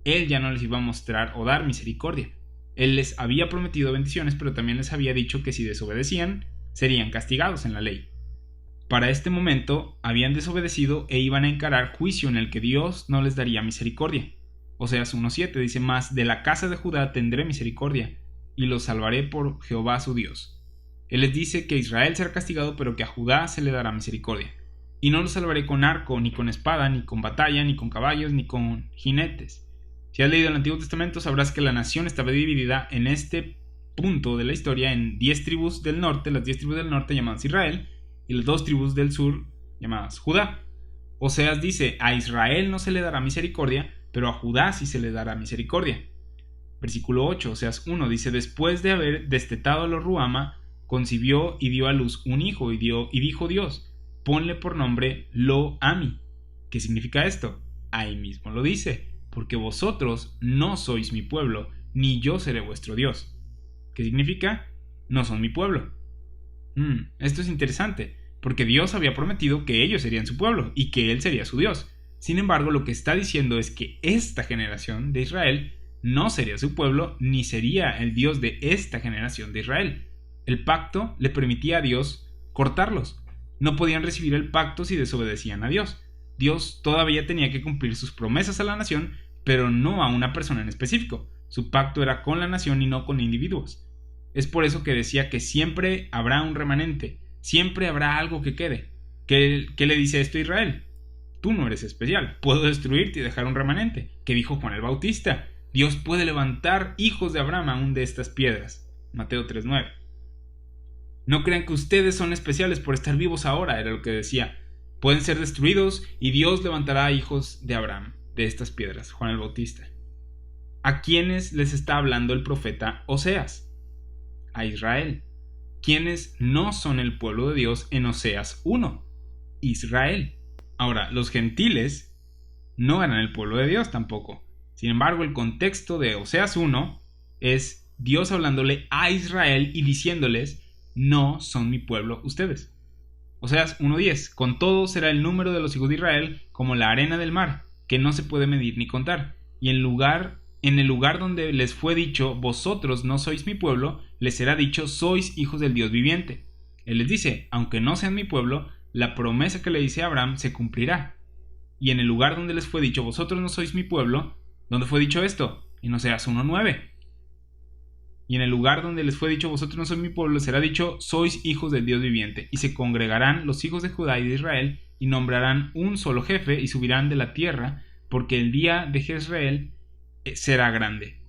Él ya no les iba a mostrar o dar misericordia. Él les había prometido bendiciones, pero también les había dicho que si desobedecían, serían castigados en la ley. Para este momento habían desobedecido e iban a encarar juicio en el que Dios no les daría misericordia. Oseas 1:7 dice: mas de la casa de Judá tendré misericordia, y los salvaré por Jehová su Dios. Él les dice que Israel será castigado, pero que a Judá se le dará misericordia. Y no los salvaré con arco, ni con espada, ni con batalla, ni con caballos, ni con jinetes. Si has leído el Antiguo Testamento, sabrás que la nación estaba dividida en este punto de la historia en 10 tribus del norte, las 10 tribus del norte llamadas Israel, y las 2 tribus del sur llamadas Judá. Oseas dice, a Israel no se le dará misericordia, pero a Judá sí se le dará misericordia. Versículo 8, Oseas 1 dice, después de haber destetado a los Ruama, concibió y dio a luz un hijo, y dijo Dios, ponle por nombre Lo-Ami. ¿Qué significa esto? Ahí mismo lo dice, porque vosotros no sois mi pueblo, ni yo seré vuestro Dios. ¿Qué significa? No son mi pueblo. Esto es interesante, porque Dios había prometido que ellos serían su pueblo y que Él sería su Dios. Sin embargo, lo que está diciendo es que esta generación de Israel no sería su pueblo, ni sería el Dios de esta generación de Israel. El pacto le permitía a Dios cortarlos. No podían recibir el pacto si desobedecían a Dios. Dios todavía tenía que cumplir sus promesas a la nación, pero no a una persona en específico. Su pacto era con la nación y no con individuos. Es por eso que decía que siempre habrá un remanente, siempre habrá algo que quede. ¿Qué le dice esto a Israel? Tú no eres especial, puedo destruirte y dejar un remanente. ¿Qué dijo Juan el Bautista? Dios puede levantar hijos de Abraham aún de estas piedras. Mateo 3:9. No crean que ustedes son especiales por estar vivos ahora, era lo que decía. Pueden ser destruidos y Dios levantará hijos de Abraham de estas piedras. Juan el Bautista. ¿A quiénes les está hablando el profeta Oseas? A Israel. ¿Quiénes no son el pueblo de Dios en Oseas 1? Israel. Ahora, los gentiles no eran el pueblo de Dios tampoco. Sin embargo, el contexto de Oseas 1 es Dios hablándole a Israel y diciéndoles, no son mi pueblo ustedes. Oseas 1:10, con todo será el número de los hijos de Israel como la arena del mar, que no se puede medir ni contar. Y en el lugar donde les fue dicho, vosotros no sois mi pueblo, les será dicho, sois hijos del Dios viviente. Él les dice, aunque no sean mi pueblo, la promesa que le dice a Abraham se cumplirá. Y en el lugar donde les fue dicho, vosotros no sois mi pueblo, ¿dónde fue dicho esto? En Oseas 1:9. Y en el lugar donde les fue dicho, vosotros no sois mi pueblo, será dicho, sois hijos del Dios viviente. Y se congregarán los hijos de Judá y de Israel, y nombrarán un solo jefe, y subirán de la tierra, porque el día de Jezreel será grande.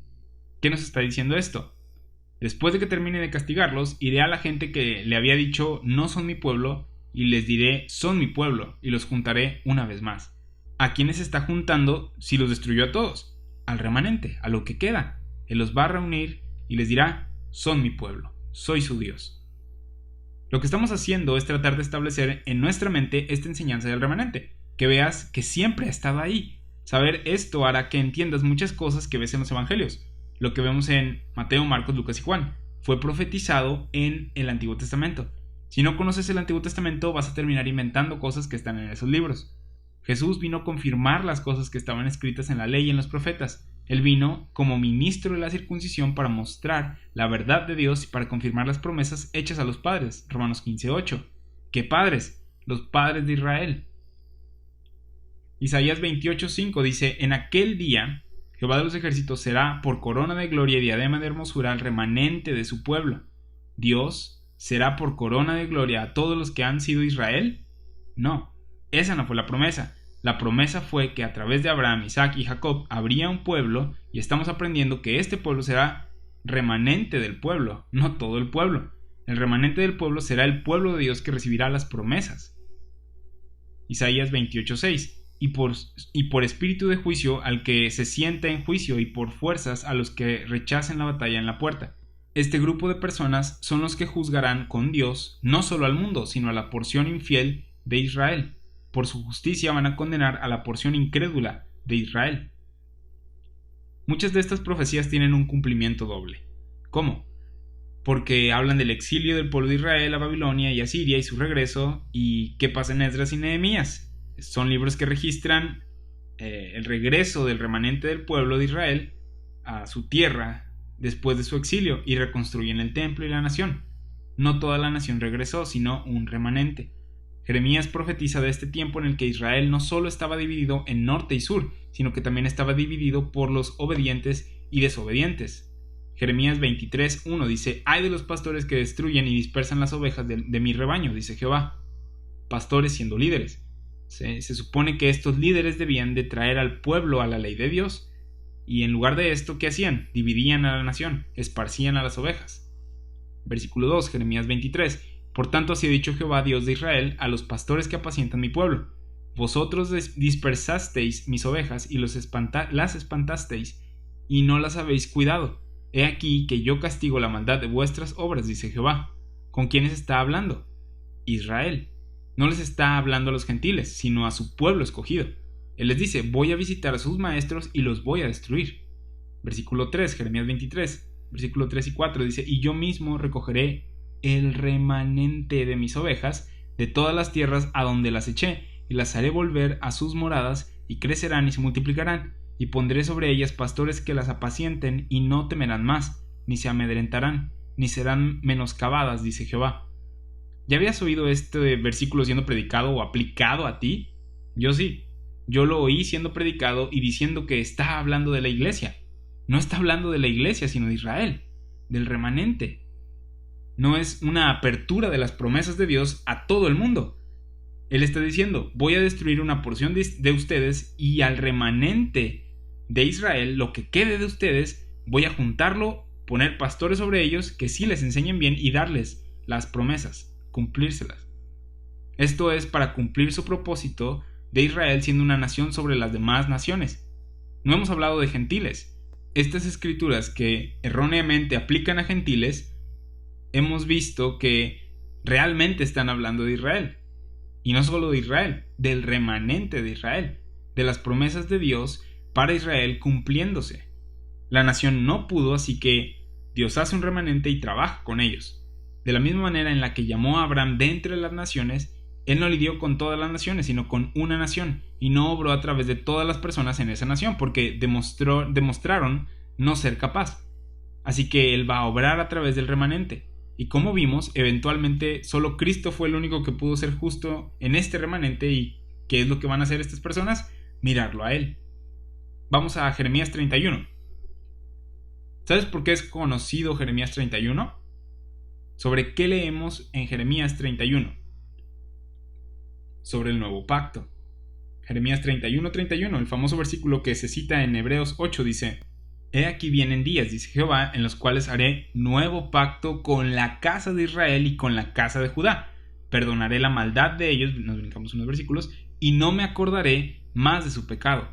¿Qué nos está diciendo esto? Después de que termine de castigarlos, iré a la gente que le había dicho, no son mi pueblo, y les diré, son mi pueblo, y los juntaré una vez más. ¿A quiénes está juntando si los destruyó a todos? Al remanente, a lo que queda. Él los va a reunir y les dirá, son mi pueblo, soy su Dios. Lo que estamos haciendo es tratar de establecer en nuestra mente esta enseñanza del remanente, que veas que siempre ha estado ahí. Saber esto hará que entiendas muchas cosas que ves en los evangelios. Lo que vemos en Mateo, Marcos, Lucas y Juan fue profetizado en el Antiguo Testamento. Si no conoces el Antiguo Testamento, vas a terminar inventando cosas que están en esos libros. Jesús vino a confirmar las cosas que estaban escritas en la ley y en los profetas. Él vino como ministro de la circuncisión para mostrar la verdad de Dios y para confirmar las promesas hechas a los padres. Romanos 15:8. ¿Qué padres? Los padres de Israel. Isaías 28:5 dice, en aquel día Jehová de los ejércitos será por corona de gloria y diadema de hermosura al remanente de su pueblo. ¿Dios será por corona de gloria a todos los que han sido Israel? No, esa no fue la promesa. La promesa fue que a través de Abraham, Isaac y Jacob habría un pueblo, y estamos aprendiendo que este pueblo será remanente del pueblo, no todo el pueblo. El remanente del pueblo será el pueblo de Dios que recibirá las promesas. Isaías 28:6 y por espíritu de juicio al que se sienta en juicio y por fuerzas a los que rechacen la batalla en la puerta. Este grupo de personas son los que juzgarán con Dios no solo al mundo, sino a la porción infiel de Israel. Por su justicia van a condenar a la porción incrédula de Israel. Muchas de estas profecías tienen un cumplimiento doble. ¿Cómo? Porque hablan del exilio del pueblo de Israel a Babilonia y a Siria y su regreso, y qué pasa en Esdras y Nehemías. Son libros que registran el regreso del remanente del pueblo de Israel a su tierra después de su exilio y reconstruyen el templo y la nación. No toda la nación regresó, sino un remanente. Jeremías profetiza de este tiempo en el que Israel no solo estaba dividido en norte y sur, sino que también estaba dividido por los obedientes y desobedientes. Jeremías 23:1 dice, «Ay de los pastores que destruyen y dispersan las ovejas de mi rebaño», dice Jehová. Pastores siendo líderes. Se supone que estos líderes debían de traer al pueblo a la ley de Dios, Y en lugar de esto, ¿qué hacían? Dividían a la nación, esparcían a las ovejas. Versículo 2, Jeremías 23. Por tanto así ha dicho Jehová, Dios de Israel, a los pastores que apacientan mi pueblo: vosotros dispersasteis mis ovejas y las espantasteis, y no las habéis cuidado. He aquí que yo castigo la maldad de vuestras obras, dice Jehová. ¿Con quiénes está hablando? Israel. No les está hablando a los gentiles, sino a su pueblo escogido. Él les dice: voy a visitar a sus maestros y los voy a destruir. Versículo 3, Jeremías 23, versículo 3 y 4 dice: y yo mismo recogeré el remanente de mis ovejas de todas las tierras a donde las eché, y las haré volver a sus moradas, y crecerán y se multiplicarán, y pondré sobre ellas pastores que las apacienten, y no temerán más, ni se amedrentarán, ni serán menoscabadas, dice Jehová. ¿Ya habías oído este versículo siendo predicado o aplicado a ti? Yo sí. Yo lo oí siendo predicado y diciendo que está hablando de la iglesia. No está hablando de la iglesia, sino de Israel, del remanente. No es una apertura de las promesas de Dios a todo el mundo. Él está diciendo: voy a destruir una porción de ustedes, y al remanente de Israel, lo que quede de ustedes, voy a juntarlo, poner pastores sobre ellos que sí les enseñen bien y darles las promesas, cumplírselas. Esto es para cumplir su propósito de Israel siendo una nación sobre las demás naciones. No hemos hablado de gentiles. Estas escrituras que erróneamente aplican a gentiles, hemos visto que realmente están hablando de Israel. Y no solo de Israel, del remanente de Israel, de las promesas de Dios para Israel cumpliéndose. La nación no pudo, así que Dios hace un remanente y trabaja con ellos. De la misma manera en la que llamó a Abraham de entre las naciones, Él no lidió con todas las naciones, sino con una nación, y no obró a través de todas las personas en esa nación, porque demostraron no ser capaz. Así que Él va a obrar a través del remanente. Y como vimos, eventualmente solo Cristo fue el único que pudo ser justo en este remanente. ¿Y qué es lo que van a hacer estas personas? Mirarlo a Él. Vamos a Jeremías 31. ¿Sabes por qué es conocido Jeremías 31? ¿Sobre qué leemos en Jeremías 31? Sobre el nuevo pacto. Jeremías 31:31, el famoso versículo que se cita en Hebreos 8, dice: He aquí vienen días, dice Jehová, en los cuales haré nuevo pacto con la casa de Israel y con la casa de Judá. Perdonaré la maldad de ellos, nos brincamos unos versículos, y no me acordaré más de su pecado.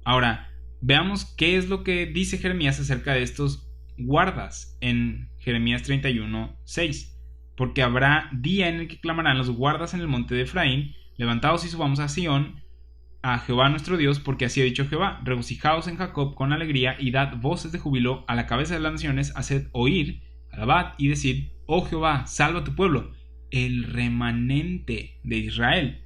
Ahora, veamos qué es lo que dice Jeremías acerca de estos guardas en Jeremías 31:6. Porque habrá día en el que clamarán los guardas en el monte de Efraín: levantaos y subamos a Sión, a Jehová nuestro Dios, porque así ha dicho Jehová: regocijaos en Jacob con alegría, y dad voces de júbilo a la cabeza de las naciones, haced oír, alabad y decid: oh Jehová, salva a tu pueblo, el remanente de Israel.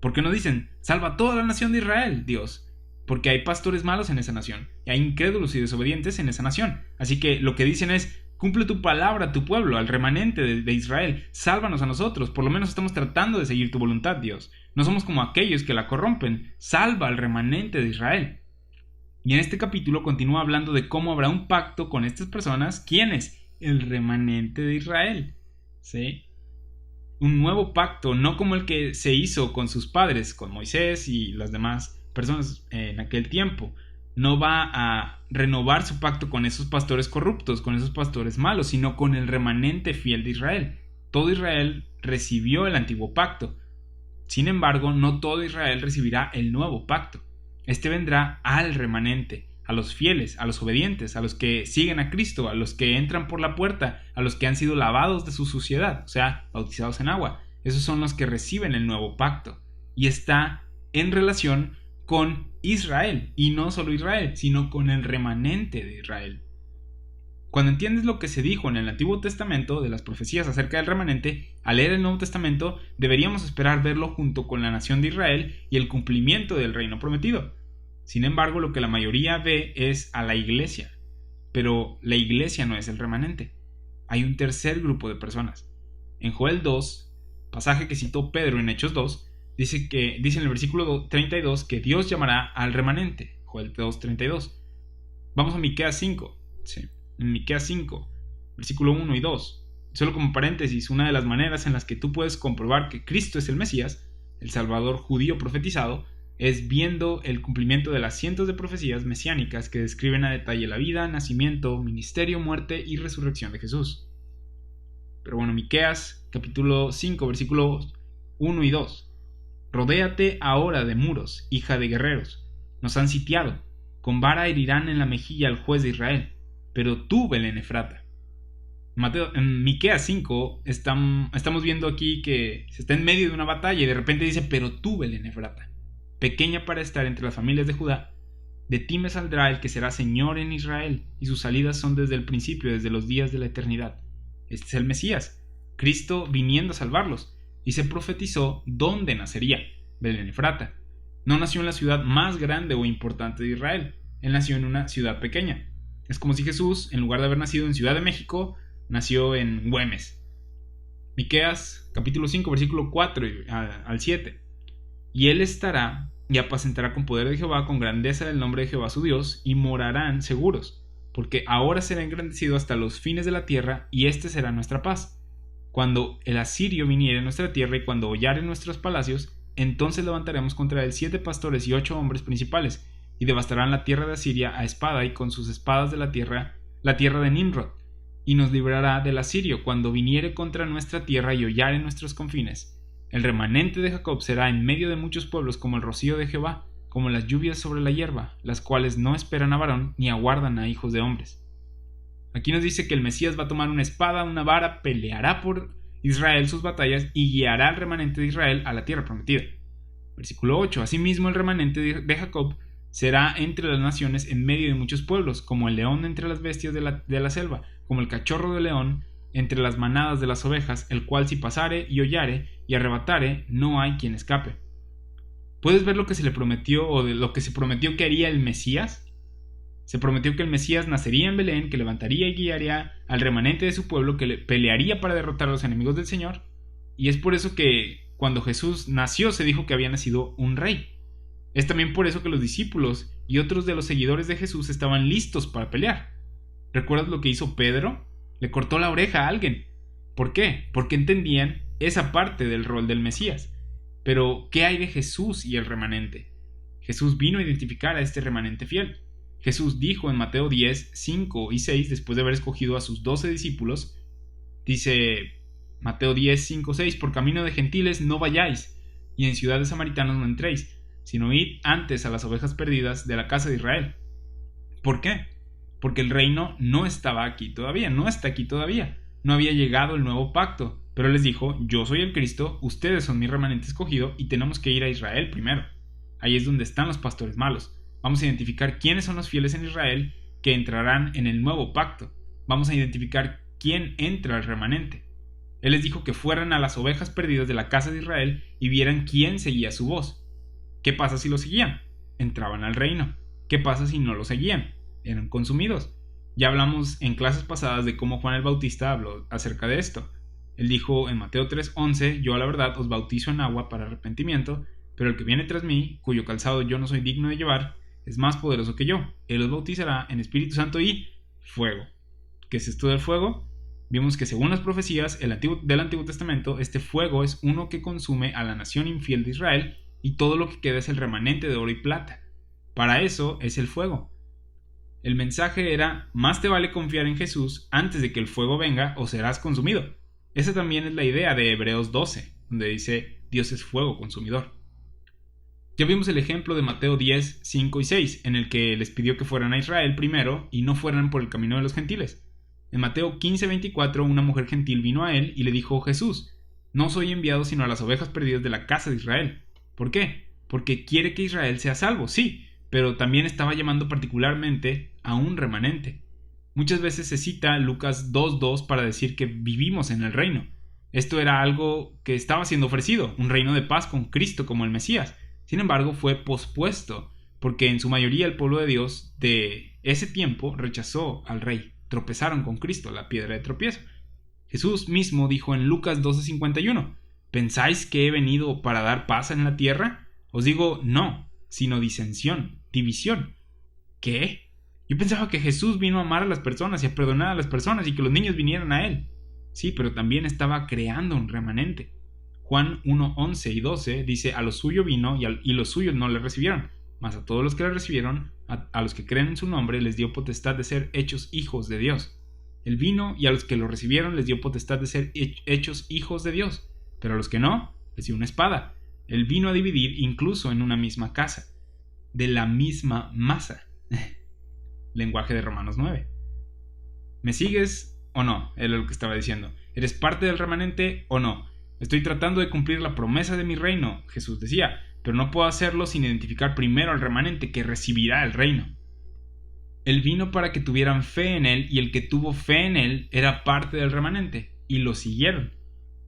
¿Por qué no dicen: salva a toda la nación de Israel, Dios? Porque hay pastores malos en esa nación, y hay incrédulos y desobedientes en esa nación. Así que lo que dicen es: cumple tu palabra a tu pueblo, al remanente de Israel. Sálvanos a nosotros. Por lo menos estamos tratando de seguir tu voluntad, Dios. No somos como aquellos que la corrompen. Salva al remanente de Israel. Y en este capítulo continúa hablando de cómo habrá un pacto con estas personas. ¿Quiénes? El remanente de Israel. ¿Sí? Un nuevo pacto, no como el que se hizo con sus padres, con Moisés y las demás personas en aquel tiempo. No va a renovar su pacto con esos pastores corruptos, con esos pastores malos, sino con el remanente fiel de Israel. Todo Israel recibió el antiguo pacto. Sin embargo, no todo Israel recibirá el nuevo pacto. Este vendrá al remanente, a los fieles, a los obedientes, a los que siguen a Cristo, a los que entran por la puerta, a los que han sido lavados de su suciedad, o sea, bautizados en agua. Esos son los que reciben el nuevo pacto. Y está en relación con Israel, y no solo Israel, sino con el remanente de Israel. Cuando entiendes lo que se dijo en el Antiguo Testamento de las profecías acerca del remanente, al leer el Nuevo Testamento deberíamos esperar verlo junto con la nación de Israel y el cumplimiento del reino prometido. Sin embargo, lo que la mayoría ve es a la iglesia, pero la iglesia no es el remanente. Hay un tercer grupo de personas. En Joel 2, pasaje que citó Pedro en Hechos 2, dice en el versículo 32 que Dios llamará al remanente. Joel 2:32. Vamos a Miqueas 5. Sí, en Miqueas 5, versículo 1 y 2. Solo como paréntesis, una de las maneras en las que tú puedes comprobar que Cristo es el Mesías, el Salvador judío profetizado, es viendo el cumplimiento de las cientos de profecías mesiánicas que describen a detalle la vida, nacimiento, ministerio, muerte y resurrección de Jesús. Pero bueno, Miqueas capítulo 5 versículos 1 y 2. Rodéate ahora de muros, hija de guerreros. Nos han sitiado. Con vara herirán en la mejilla al juez de Israel. Pero tú, Belén Efrata. En Miqueas 5 estamos viendo aquí que se está en medio de una batalla y de repente dice, pero tú, Belén Efrata, pequeña para estar entre las familias de Judá, de ti me saldrá el que será Señor en Israel, y sus salidas son desde el principio, desde los días de la eternidad. Este es el Mesías, Cristo viniendo a salvarlos, y se profetizó dónde nacería, Belén Efrata. No nació en la ciudad más grande o importante de Israel, él nació en una ciudad pequeña. Es como si Jesús, en lugar de haber nacido en Ciudad de México, nació en Güemes. Miqueas capítulo 5 versículo 4 al 7. Y él estará y apacentará con poder de Jehová, con grandeza del nombre de Jehová su Dios, y morarán seguros, porque ahora será engrandecido hasta los fines de la tierra, y este será nuestra paz. Cuando el asirio viniere a nuestra tierra y cuando hollare nuestros palacios, entonces levantaremos contra él 7 pastores y 8 hombres principales, y devastarán la tierra de Asiria a espada, y con sus espadas de la tierra de Nimrod, y nos librará del asirio cuando viniere contra nuestra tierra y hollare nuestros confines. El remanente de Jacob será en medio de muchos pueblos como el rocío de Jehová, como las lluvias sobre la hierba, las cuales no esperan a varón ni aguardan a hijos de hombres. Aquí nos dice que el Mesías va a tomar una espada, una vara, peleará por Israel sus batallas y guiará al remanente de Israel a la tierra prometida. Versículo 8. Asimismo el remanente de Jacob será entre las naciones en medio de muchos pueblos, como el león entre las bestias de la selva, como el cachorro de león entre las manadas de las ovejas, el cual si pasare y hollare y arrebatare, no hay quien escape. ¿Puedes ver lo que se le prometió o de lo que se prometió que haría el Mesías? Se prometió que el Mesías nacería en Belén, que levantaría y guiaría al remanente de su pueblo, que pelearía para derrotar a los enemigos del Señor, y es por eso que cuando Jesús nació se dijo que había nacido un rey. Es también por eso que los discípulos y otros de los seguidores de Jesús estaban listos para pelear. ¿Recuerdas lo que hizo Pedro? Le cortó la oreja a alguien. ¿Por qué? Porque entendían esa parte del rol del Mesías. Pero, ¿qué hay de Jesús y el remanente? Jesús vino a identificar a este remanente fiel. Jesús dijo en Mateo 10, 5 y 6, después de haber escogido a sus 12 discípulos, dice Mateo 10, 5, 6, por camino de gentiles no vayáis, y en ciudad de samaritanos no entréis, sino id antes a las ovejas perdidas de la casa de Israel. ¿Por qué? Porque el reino no estaba aquí todavía, no está aquí todavía. No había llegado el nuevo pacto, pero les dijo, yo soy el Cristo, ustedes son mi remanente escogido y tenemos que ir a Israel primero. Ahí es donde están los pastores malos. Vamos a identificar quiénes son los fieles en Israel que entrarán en el nuevo pacto. Vamos a identificar quién entra al remanente. Él les dijo que fueran a las ovejas perdidas de la casa de Israel y vieran quién seguía su voz. ¿Qué pasa si lo seguían? Entraban al reino. ¿Qué pasa si no lo seguían? Eran consumidos. Ya hablamos en clases pasadas de cómo Juan el Bautista habló acerca de esto. Él dijo en Mateo 3:11, yo a la verdad os bautizo en agua para arrepentimiento, pero el que viene tras mí, cuyo calzado yo no soy digno de llevar, es más poderoso que yo. Él os bautizará en Espíritu Santo y fuego. ¿Qué es esto del fuego? Vimos que según las profecías del Antiguo Testamento, este fuego es uno que consume a la nación infiel de Israel y todo lo que queda es el remanente de oro y plata. Para eso es el fuego. El mensaje era, más te vale confiar en Jesús antes de que el fuego venga o serás consumido. Esa también es la idea de Hebreos 12, donde dice, Dios es fuego consumidor. Ya vimos el ejemplo de Mateo 10, 5 y 6, en el que les pidió que fueran a Israel primero y no fueran por el camino de los gentiles. En Mateo 15, 24, una mujer gentil vino a él y le dijo, Jesús, no soy enviado sino a las ovejas perdidas de la casa de Israel. ¿Por qué? Porque quiere que Israel sea salvo, sí, pero también estaba llamando particularmente a un remanente. Muchas veces se cita Lucas 2:2 para decir que vivimos en el reino. Esto era algo que estaba siendo ofrecido, un reino de paz con Cristo como el Mesías. Sin embargo, fue pospuesto, porque en su mayoría el pueblo de Dios de ese tiempo rechazó al rey. Tropezaron con Cristo, la piedra de tropiezo. Jesús mismo dijo en Lucas 12:51, ¿pensáis que he venido para dar paz en la tierra? Os digo, no, sino disensión, división. ¿Qué? Yo pensaba que Jesús vino a amar a las personas y a perdonar a las personas y que los niños vinieran a él. Sí, pero también estaba creando un remanente. Juan 1, 11 y 12 dice: a lo suyo vino y los suyos no le recibieron, mas a todos los que le recibieron, a los que creen en su nombre, les dio potestad de ser hechos hijos de Dios. Él vino y a los que lo recibieron les dio potestad de ser hechos hijos de Dios, pero a los que no, les dio una espada. Él vino a dividir incluso en una misma casa, de la misma masa. Lenguaje de Romanos 9. ¿Me sigues o no? Era lo que estaba diciendo. ¿Eres parte del remanente o no? Estoy tratando de cumplir la promesa de mi reino, Jesús decía, pero no puedo hacerlo sin identificar primero al remanente que recibirá el reino. Él vino para que tuvieran fe en él, y el que tuvo fe en él era parte del remanente, y lo siguieron.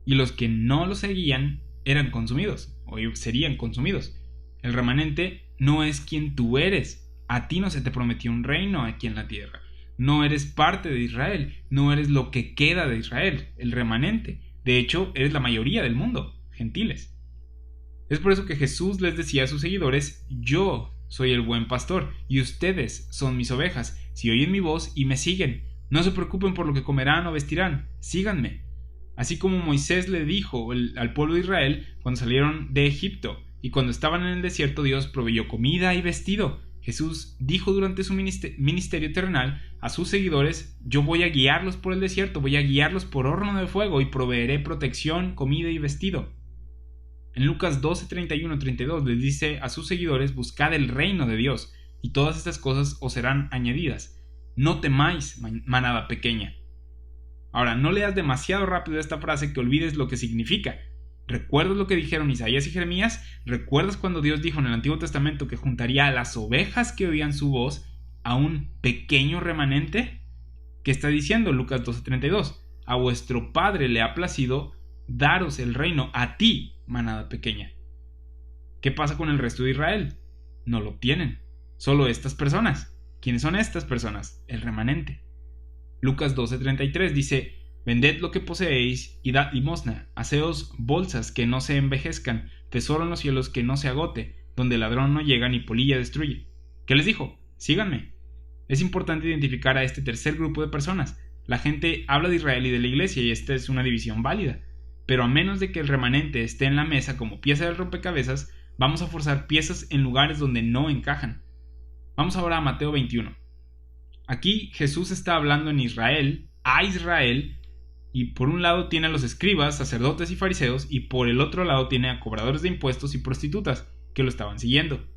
Y los que no lo seguían eran consumidos, o serían consumidos. El remanente no es quien tú eres. A ti no se te prometió un reino aquí en la tierra. No eres parte de Israel, no eres lo que queda de Israel, el remanente. De hecho, eres la mayoría del mundo, gentiles. Es por eso que Jesús les decía a sus seguidores: yo soy el buen pastor, y ustedes son mis ovejas. Si oyen mi voz y me siguen, no se preocupen por lo que comerán o vestirán, síganme. Así como Moisés le dijo al pueblo de Israel cuando salieron de Egipto, y cuando estaban en el desierto Dios proveyó comida y vestido. Jesús dijo durante su ministerio terrenal a sus seguidores: yo voy a guiarlos por el desierto, voy a guiarlos por horno de fuego y proveeré protección, comida y vestido. En Lucas 12, 31, 32 les dice a sus seguidores: buscad el reino de Dios, y todas estas cosas os serán añadidas. No temáis, manada pequeña. Ahora, no leas demasiado rápido esta frase que olvides lo que significa. ¿Recuerdas lo que dijeron Isaías y Jeremías? ¿Recuerdas cuando Dios dijo en el Antiguo Testamento que juntaría a las ovejas que oían su voz a un pequeño remanente? ¿Qué está diciendo Lucas 12:32? A vuestro Padre le ha placido daros el reino, a ti, manada pequeña. ¿Qué pasa con el resto de Israel? No lo obtienen. Solo estas personas. ¿Quiénes son estas personas? El remanente. Lucas 12:33 dice: vended lo que poseéis y dad limosna, haceos bolsas que no se envejezcan, tesoro en los cielos que no se agote, donde el ladrón no llega ni polilla destruye. ¿Qué les dijo? Síganme. Es importante identificar a este tercer grupo de personas. La gente habla de Israel y de la iglesia, y esta es una división válida. Pero a menos de que el remanente esté en la mesa como pieza del rompecabezas, vamos a forzar piezas en lugares donde no encajan. Vamos ahora a Mateo 21. Aquí Jesús está hablando en Israel, a Israel, y por un lado tiene a los escribas, sacerdotes y fariseos, y por el otro lado tiene a cobradores de impuestos y prostitutas que lo estaban siguiendo.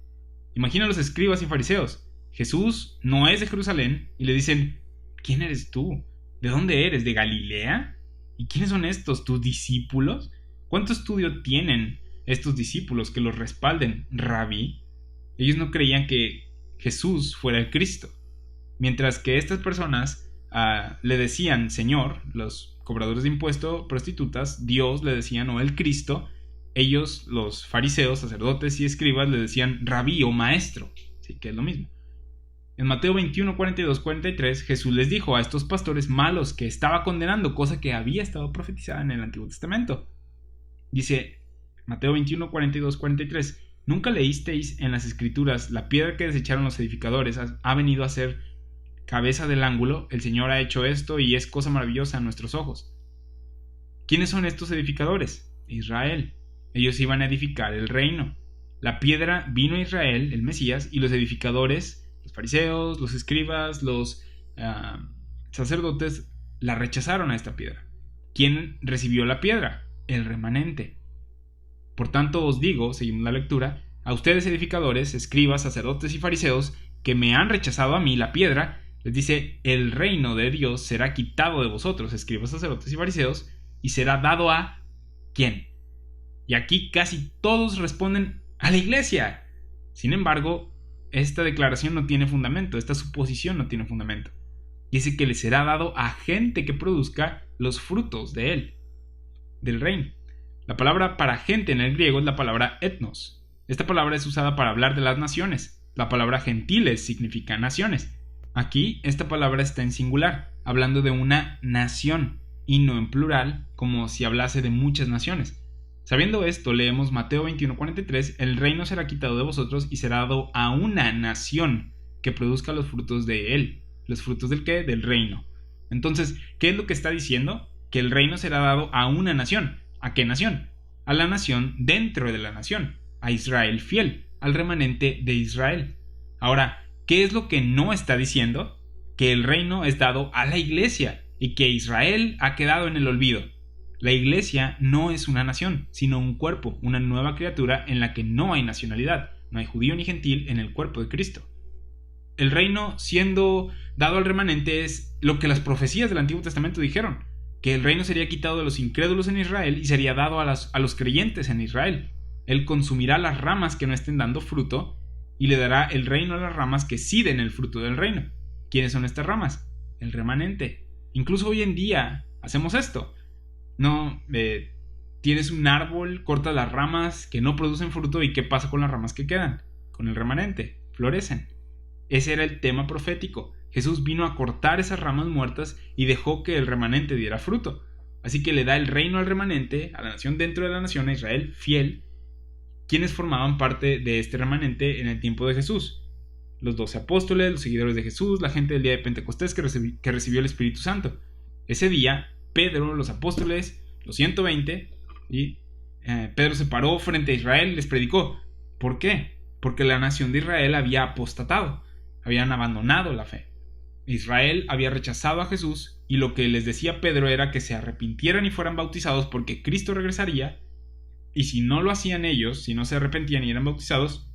Imagina a los escribas y fariseos. Jesús no es de Jerusalén y le dicen: ¿quién eres tú? ¿De dónde eres? ¿De Galilea? ¿Y quiénes son estos, tus discípulos? ¿Cuánto estudio tienen estos discípulos que los respalden, Rabí? Ellos no creían que Jesús fuera el Cristo. Mientras que estas personas le decían Señor, los cobradores de impuestos, prostitutas, Dios le decían, o el Cristo, ellos, los fariseos, sacerdotes y escribas, le decían Rabí o maestro, sí, que es lo mismo. En Mateo 21, 42, 43, Jesús les dijo a estos pastores malos que estaba condenando, cosa que había estado profetizada en el Antiguo Testamento. Dice Mateo 21, 42, 43: ¿nunca leísteis en las Escrituras: la piedra que desecharon los edificadores ha venido a ser cabeza del ángulo? El Señor ha hecho esto y es cosa maravillosa a nuestros ojos. ¿Quiénes son estos edificadores? Israel. Ellos iban a edificar el reino. La piedra vino a Israel, el Mesías, y los edificadores, los fariseos, los escribas, los sacerdotes, la rechazaron a esta piedra. ¿Quién recibió la piedra? El remanente. Por tanto os digo, seguimos la lectura, a ustedes edificadores, escribas, sacerdotes y fariseos, que me han rechazado a mí, la piedra, les dice: el reino de Dios será quitado de vosotros, escribas, sacerdotes y fariseos, y será dado a ¿quién? Y aquí casi todos responden: a la iglesia. Sin embargo, esta declaración no tiene fundamento, esta suposición no tiene fundamento. Dice que le será dado a gente que produzca los frutos de él, del reino. La palabra para gente en el griego es la palabra etnos. Esta palabra es usada para hablar de las naciones. La palabra gentiles significa naciones. Aquí esta palabra está en singular, hablando de una nación, y no en plural, como si hablase de muchas naciones. Sabiendo esto, leemos Mateo 21:43: el reino será quitado de vosotros y será dado a una nación que produzca los frutos de él. ¿Los frutos del qué? Del reino. Entonces, ¿qué es lo que está diciendo? Que el reino será dado a una nación. ¿A qué nación? a la nación dentro de la nación, a Israel fiel, al remanente de Israel. Ahora, ¿qué es lo que no está diciendo? Que el reino es dado a la iglesia y que Israel ha quedado en el olvido. La iglesia no es una nación, sino un cuerpo, una nueva criatura en la que no hay nacionalidad, no hay judío ni gentil en el cuerpo de Cristo. El reino siendo dado al remanente es lo que las profecías del Antiguo Testamento dijeron, que el reino sería quitado de los incrédulos en Israel y sería dado a los creyentes en Israel. Él consumirá las ramas que no estén dando fruto y le dará el reino a las ramas que sí den el fruto del reino. ¿Quiénes son estas ramas? El remanente. Incluso hoy en día hacemos esto. No, tienes un árbol, cortas las ramas que no producen fruto y ¿qué pasa con las ramas que quedan? Con el remanente, florecen. Ese era el tema profético. Jesús vino a cortar esas ramas muertas y dejó que el remanente diera fruto. Así que le da el reino al remanente, a la nación dentro de la nación, a Israel fiel, quienes formaban parte de este remanente en el tiempo de Jesús. Los 12 apóstoles, los seguidores de Jesús, la gente del día de Pentecostés que recibió el Espíritu Santo. Ese día, Pedro, los apóstoles, los 120, Pedro se paró frente a Israel y les predicó. ¿Por qué? Porque la nación de Israel había apostatado, habían abandonado la fe. Israel había rechazado a Jesús y lo que les decía Pedro era que se arrepintieran y fueran bautizados porque Cristo regresaría, y si no lo hacían ellos, si no se arrepentían y eran bautizados,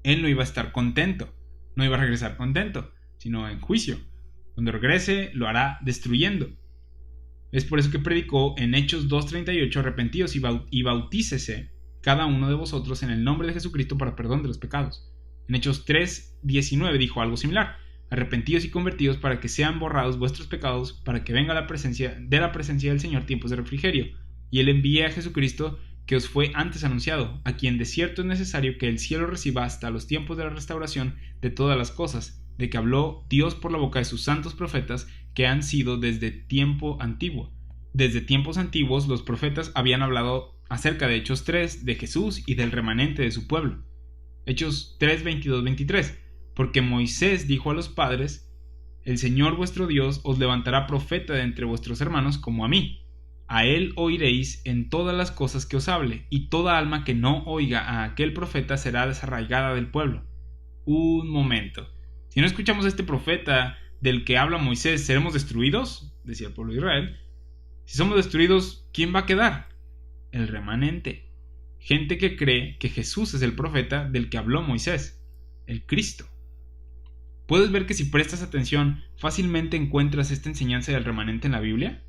Él no iba a estar contento, no iba a regresar contento, sino en juicio. Cuando regrese lo hará destruyendo. Es por eso que predicó en Hechos 2:38: arrepentíos y bautícese cada uno de vosotros en el nombre de Jesucristo para perdón de los pecados. En Hechos 3:19 dijo algo similar: arrepentíos y convertidos para que sean borrados vuestros pecados, para que venga la presencia del Señor tiempos de refrigerio, y Él envíe a Jesucristo que os fue antes anunciado, a quien de cierto es necesario que el cielo reciba hasta los tiempos de la restauración de todas las cosas, de que habló Dios por la boca de sus santos profetas que han sido desde tiempo antiguo. Desde tiempos antiguos los profetas habían hablado acerca de Hechos 3, de Jesús y del remanente de su pueblo. Hechos 3, 22, 23. Porque Moisés dijo a los padres: el Señor vuestro Dios os levantará profeta de entre vuestros hermanos como a mí. A él oiréis en todas las cosas que os hable, y toda alma que no oiga a aquel profeta será desarraigada del pueblo. Un momento. Si no escuchamos a este profeta del que habla Moisés, ¿seremos destruidos?, decía el pueblo de Israel. Si somos destruidos, ¿quién va a quedar? El remanente. Gente que cree que Jesús es el profeta del que habló Moisés, el Cristo. ¿Puedes ver que si prestas atención, fácilmente encuentras esta enseñanza del remanente en la Biblia?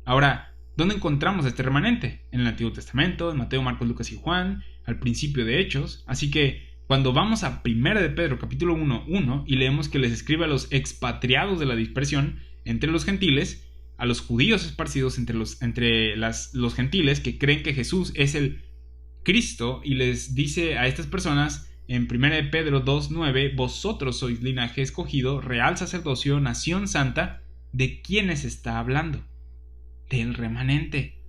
Ahora, ¿dónde encontramos este remanente? En el Antiguo Testamento, en Mateo, Marcos, Lucas y Juan, al principio de Hechos. Así que cuando vamos a 1 de Pedro capítulo 1:1 y leemos que les escribe a los expatriados de la dispersión entre los gentiles, a los judíos esparcidos entre los gentiles que creen que Jesús es el Cristo, y les dice a estas personas en 1 de Pedro 2:9: vosotros sois linaje escogido, real sacerdocio, nación santa. ¿De quiénes está hablando? Del remanente.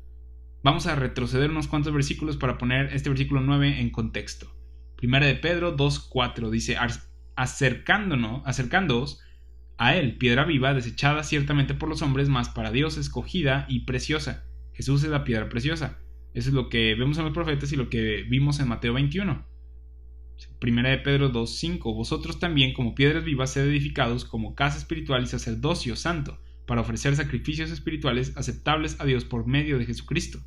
Vamos a retroceder unos cuantos versículos para poner este versículo 9 en contexto. 1 de Pedro 2:4 dice: acercándoos a él, piedra viva, desechada ciertamente por los hombres, mas para Dios escogida y preciosa. Jesús es la piedra preciosa. Eso es lo que vemos en los profetas y lo que vimos en Mateo 21. 1 de Pedro 2:5: vosotros también, como piedras vivas, sed edificados como casa espiritual y sacerdocio santo, para ofrecer sacrificios espirituales aceptables a Dios por medio de Jesucristo.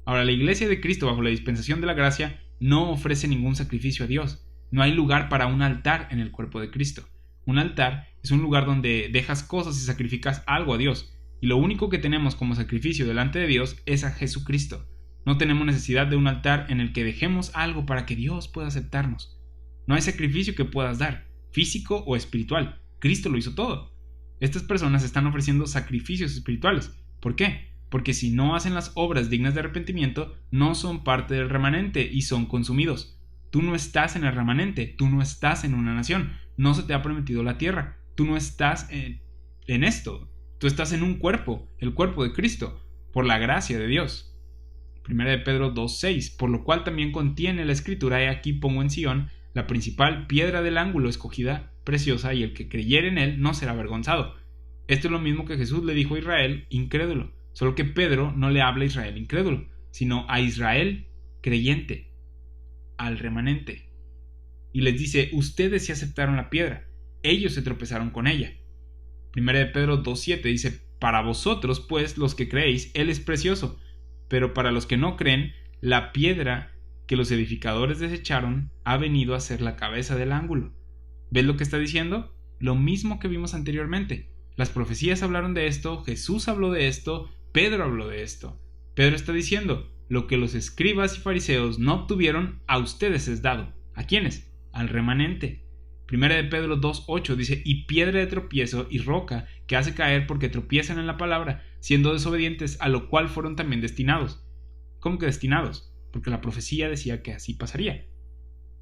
Ahora, la iglesia de Cristo, bajo la dispensación de la gracia, no ofrece ningún sacrificio a Dios. No hay lugar para un altar en el cuerpo de Cristo. Un altar es un lugar donde dejas cosas y sacrificas algo a Dios, y lo único que tenemos como sacrificio delante de Dios es a Jesucristo. No tenemos necesidad de un altar en el que dejemos algo para que Dios pueda aceptarnos. No hay sacrificio que puedas dar, físico o espiritual. Cristo lo hizo todo. Estas personas están ofreciendo sacrificios espirituales. ¿Por qué? Porque si no hacen las obras dignas de arrepentimiento, no son parte del remanente y son consumidos. Tú no estás en el remanente, tú no estás en una nación, no se te ha prometido la tierra, tú no estás en esto, tú estás en un cuerpo, el cuerpo de Cristo, por la gracia de Dios. 1 de Pedro 2:6: por lo cual también contiene la escritura: he aquí pongo en Sión la principal piedra del ángulo, escogida, preciosa, y el que creyere en él no será avergonzado. Esto es lo mismo que Jesús le dijo a Israel incrédulo, solo que Pedro no le habla a Israel incrédulo, sino a Israel creyente, al remanente. Y les dice, ustedes sí aceptaron la piedra, ellos se tropezaron con ella. 1 de Pedro 2:7 dice, para vosotros pues los que creéis, él es precioso, pero para los que no creen, la piedra que los edificadores desecharon ha venido a ser la cabeza del ángulo. ¿Ves lo que está diciendo? Lo mismo que vimos anteriormente. Las profecías hablaron de esto, Jesús habló de esto, Pedro habló de esto. Pedro está diciendo, lo que los escribas y fariseos no obtuvieron, a ustedes es dado. ¿A quiénes? Al remanente. 1 de Pedro 2:8 dice, y piedra de tropiezo y roca que hace caer porque tropiezan en la palabra, siendo desobedientes, a lo cual fueron también destinados. ¿Cómo que destinados? Porque la profecía decía que así pasaría.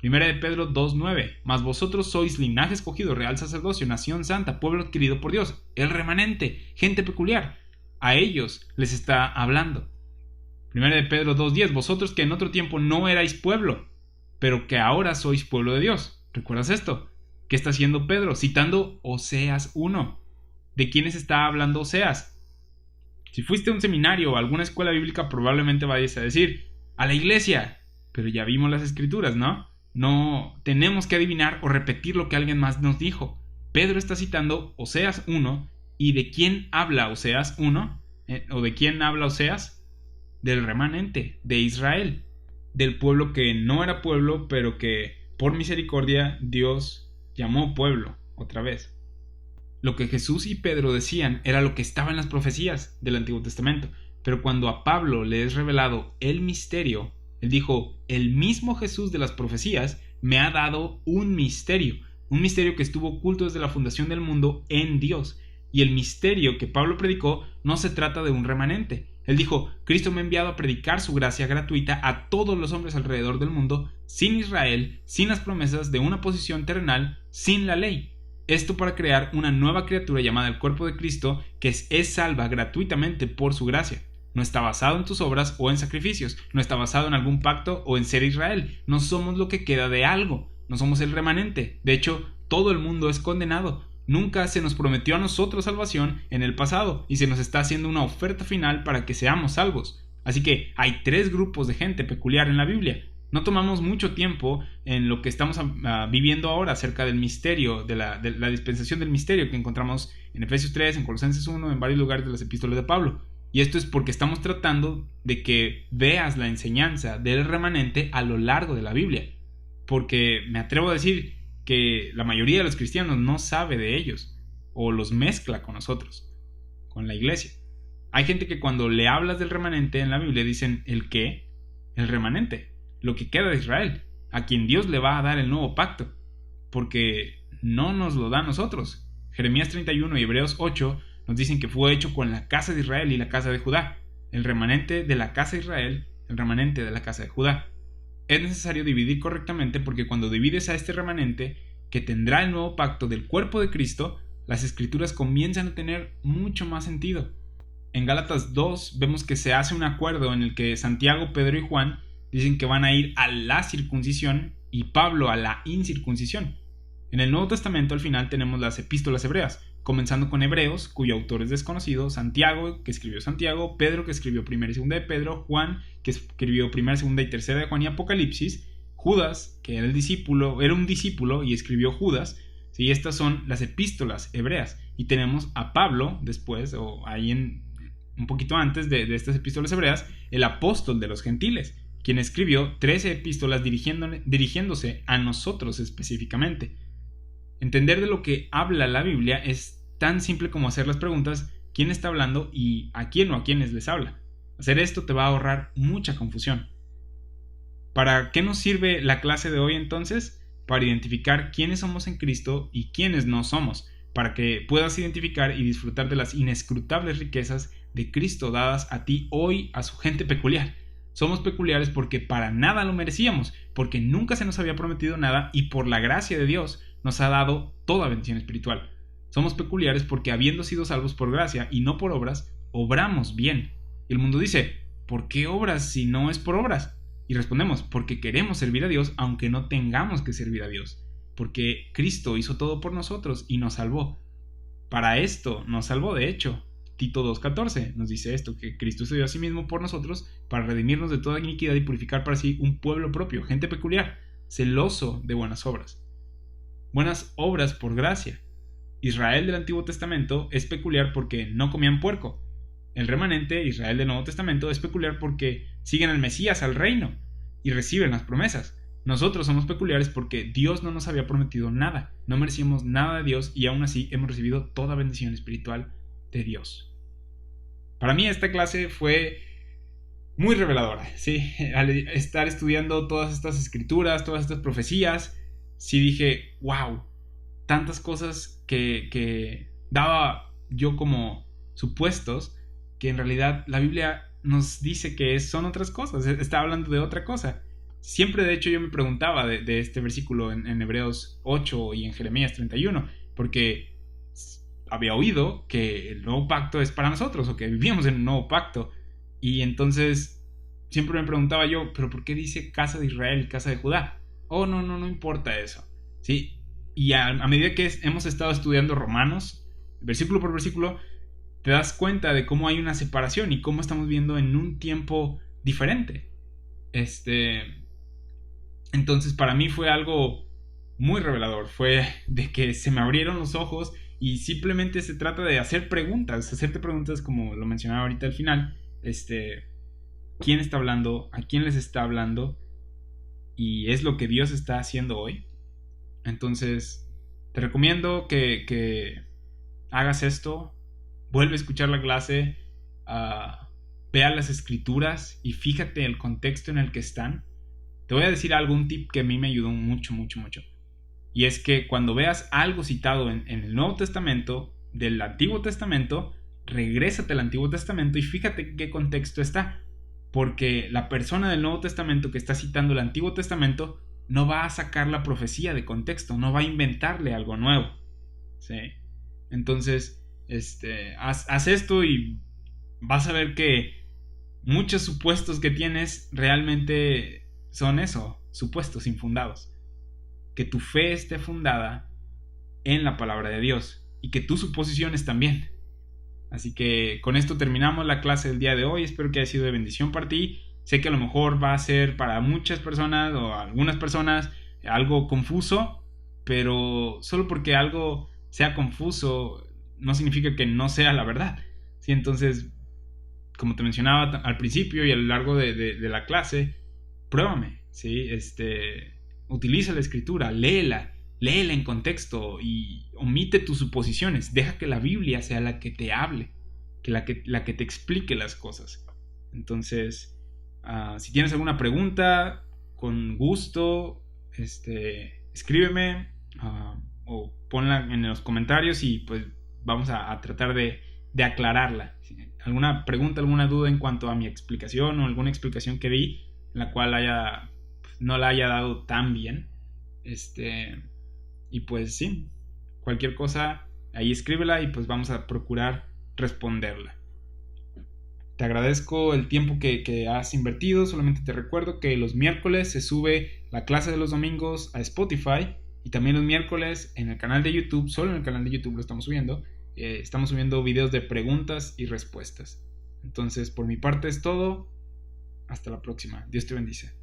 1 de Pedro 2:9, mas vosotros sois linaje escogido, real sacerdocio, nación santa, pueblo adquirido por Dios, el remanente, gente peculiar. A ellos les está hablando. 1 de Pedro 2:10, vosotros que en otro tiempo no erais pueblo, pero que ahora sois pueblo de Dios. ¿Recuerdas esto? ¿Qué está haciendo Pedro? Citando Oseas 1. ¿De quiénes está hablando Oseas? Si fuiste a un seminario o a alguna escuela bíblica, probablemente vayas a decir, a la iglesia. Pero ya vimos las escrituras, ¿no? No tenemos que adivinar o repetir lo que alguien más nos dijo. Pedro está citando Oseas 1. ¿Y de quién habla Oseas 1? ¿O de quién habla Oseas? Del remanente, de Israel. Del pueblo que no era pueblo, pero que por misericordia Dios llamó pueblo otra vez. Lo que Jesús y Pedro decían era lo que estaba en las profecías del Antiguo Testamento. Pero cuando a Pablo le es revelado el misterio, él dijo, el mismo Jesús de las profecías me ha dado un misterio que estuvo oculto desde la fundación del mundo en Dios. Y el misterio que Pablo predicó no se trata de un remanente. Él dijo, Cristo me ha enviado a predicar su gracia gratuita a todos los hombres alrededor del mundo, sin Israel, sin las promesas de una posición terrenal, sin la ley. Esto para crear una nueva criatura llamada el cuerpo de Cristo, que es salva gratuitamente por su gracia. No está basado en tus obras o en sacrificios, no está basado en algún pacto o en ser Israel. No somos lo que queda de algo, no somos el remanente. De hecho, todo el mundo es condenado. Nunca se nos prometió a nosotros salvación en el pasado y se nos está haciendo una oferta final para que seamos salvos. Así que hay 3 grupos de gente peculiar en la Biblia. No tomamos mucho tiempo en lo que estamos viviendo ahora acerca del misterio, de la dispensación del misterio que encontramos en Efesios 3, en Colosenses 1, en varios lugares de las epístolas de Pablo. Y esto es porque estamos tratando de que veas la enseñanza del remanente a lo largo de la Biblia. Porque me atrevo a decir que la mayoría de los cristianos no sabe de ellos o los mezcla con nosotros, con la iglesia. Hay gente que cuando le hablas del remanente en la Biblia dicen ¿el qué? El remanente, lo que queda de Israel, a quien Dios le va a dar el nuevo pacto, porque no nos lo da a nosotros. Jeremías 31 y Hebreos 8 nos dicen que fue hecho con la casa de Israel y la casa de Judá, el remanente de la casa de Israel, el remanente de la casa de Judá. Es necesario dividir correctamente porque cuando divides a este remanente, que tendrá el nuevo pacto del cuerpo de Cristo, las escrituras comienzan a tener mucho más sentido. En Gálatas 2 vemos que se hace un acuerdo en el que Santiago, Pedro y Juan dicen que van a ir a la circuncisión y Pablo a la incircuncisión. En el Nuevo Testamento al final tenemos las epístolas hebreas, comenzando con Hebreos, cuyo autor es desconocido, Santiago, que escribió Santiago, Pedro, que escribió 1 y 2 de Pedro, Juan, que escribió 1, 2 y 3 de Juan y Apocalipsis, Judas, que era un discípulo y escribió Judas. Sí, estas son las epístolas hebreas. Y tenemos a Pablo después, o ahí un poquito antes de estas epístolas hebreas, el apóstol de los gentiles, quien escribió 13 epístolas dirigiéndose a nosotros específicamente. Entender de lo que habla la Biblia es tan simple como hacer las preguntas quién está hablando y a quién o a quiénes les habla. Hacer esto te va a ahorrar mucha confusión. ¿Para qué nos sirve la clase de hoy entonces? Para identificar quiénes somos en Cristo y quiénes no somos, para que puedas identificar y disfrutar de las inescrutables riquezas de Cristo dadas a ti hoy a su gente peculiar. Somos peculiares porque para nada lo merecíamos, porque nunca se nos había prometido nada y por la gracia de Dios nos ha dado toda bendición espiritual. Somos peculiares porque habiendo sido salvos por gracia y no por obras, obramos bien. Y el mundo dice, ¿por qué obras si no es por obras? Y respondemos, porque queremos servir a Dios aunque no tengamos que servir a Dios. Porque Cristo hizo todo por nosotros y nos salvó. Para esto nos salvó de hecho, Tito 2:14 nos dice esto, que Cristo se dio a sí mismo por nosotros para redimirnos de toda iniquidad y purificar para sí un pueblo propio, gente peculiar, celoso de buenas obras. Buenas obras por gracia. Israel del Antiguo Testamento es peculiar porque no comían puerco. El remanente, Israel del Nuevo Testamento, es peculiar porque siguen al Mesías, al reino, y reciben las promesas. Nosotros somos peculiares porque Dios no nos había prometido nada, no merecíamos nada de Dios y aún así hemos recibido toda bendición espiritual de Dios. Para mí esta clase fue muy reveladora, ¿sí? Al estar estudiando todas estas escrituras, todas estas profecías, sí dije, wow, tantas cosas que daba yo como supuestos, que en realidad la Biblia nos dice que son otras cosas, está hablando de otra cosa. Siempre, de hecho, yo me preguntaba de este versículo en Hebreos 8 y en Jeremías 31, porque había oído que el nuevo pacto es para nosotros, o que vivíamos en un nuevo pacto, y entonces siempre me preguntaba yo, ¿pero por qué dice casa de Israel y casa de Judá? Oh, no importa eso, ¿sí? Y a medida que hemos estado estudiando Romanos, versículo por versículo, te das cuenta de cómo hay una separación y cómo estamos viendo en un tiempo diferente. Entonces para mí fue algo muy revelador, fue de que se me abrieron los ojos y simplemente se trata de hacer preguntas, hacerte preguntas como lo mencionaba ahorita al final, ¿quién está hablando? ¿A quién les está hablando? Y es lo que Dios está haciendo hoy. Entonces te recomiendo que hagas esto, vuelve a escuchar la clase, vea las escrituras y fíjate el contexto en el que están. Te voy a decir un tip que a mí me ayudó mucho. Y es que cuando veas algo citado en el Nuevo Testamento, del Antiguo Testamento, regrésate al Antiguo Testamento y fíjate en qué contexto está. Porque la persona del Nuevo Testamento que está citando el Antiguo Testamento no va a sacar la profecía de contexto, no va a inventarle algo nuevo, ¿sí? Entonces, haz esto y vas a ver que muchos supuestos que tienes realmente son eso, supuestos infundados. Que tu fe esté fundada en la palabra de Dios y que tus suposiciones también. Así que con esto terminamos la clase del día de hoy. Espero que haya sido de bendición para ti. Sé que a lo mejor va a ser para muchas personas o algunas personas algo confuso, pero solo porque algo sea confuso no significa que no sea la verdad, ¿sí? Entonces, como te mencionaba al principio y a lo largo de la clase, pruébame, ¿sí? Utiliza la escritura, léela en contexto y omite tus suposiciones. Deja que la Biblia sea la que te hable, la que te explique las cosas. Entonces, si tienes alguna pregunta, con gusto, escríbeme o ponla en los comentarios y pues vamos a tratar de aclararla. Alguna pregunta, alguna duda en cuanto a mi explicación o alguna explicación que di en la cual no la haya dado tan bien, y pues sí, cualquier cosa ahí escríbela y pues vamos a procurar responderla. Te agradezco el tiempo que has invertido. Solamente te recuerdo que los miércoles se sube la clase de los domingos a Spotify y también los miércoles en el canal de YouTube, solo en el canal de YouTube lo estamos subiendo. Estamos subiendo videos de preguntas y respuestas. Entonces, por mi parte es todo. Hasta la próxima. Dios te bendice.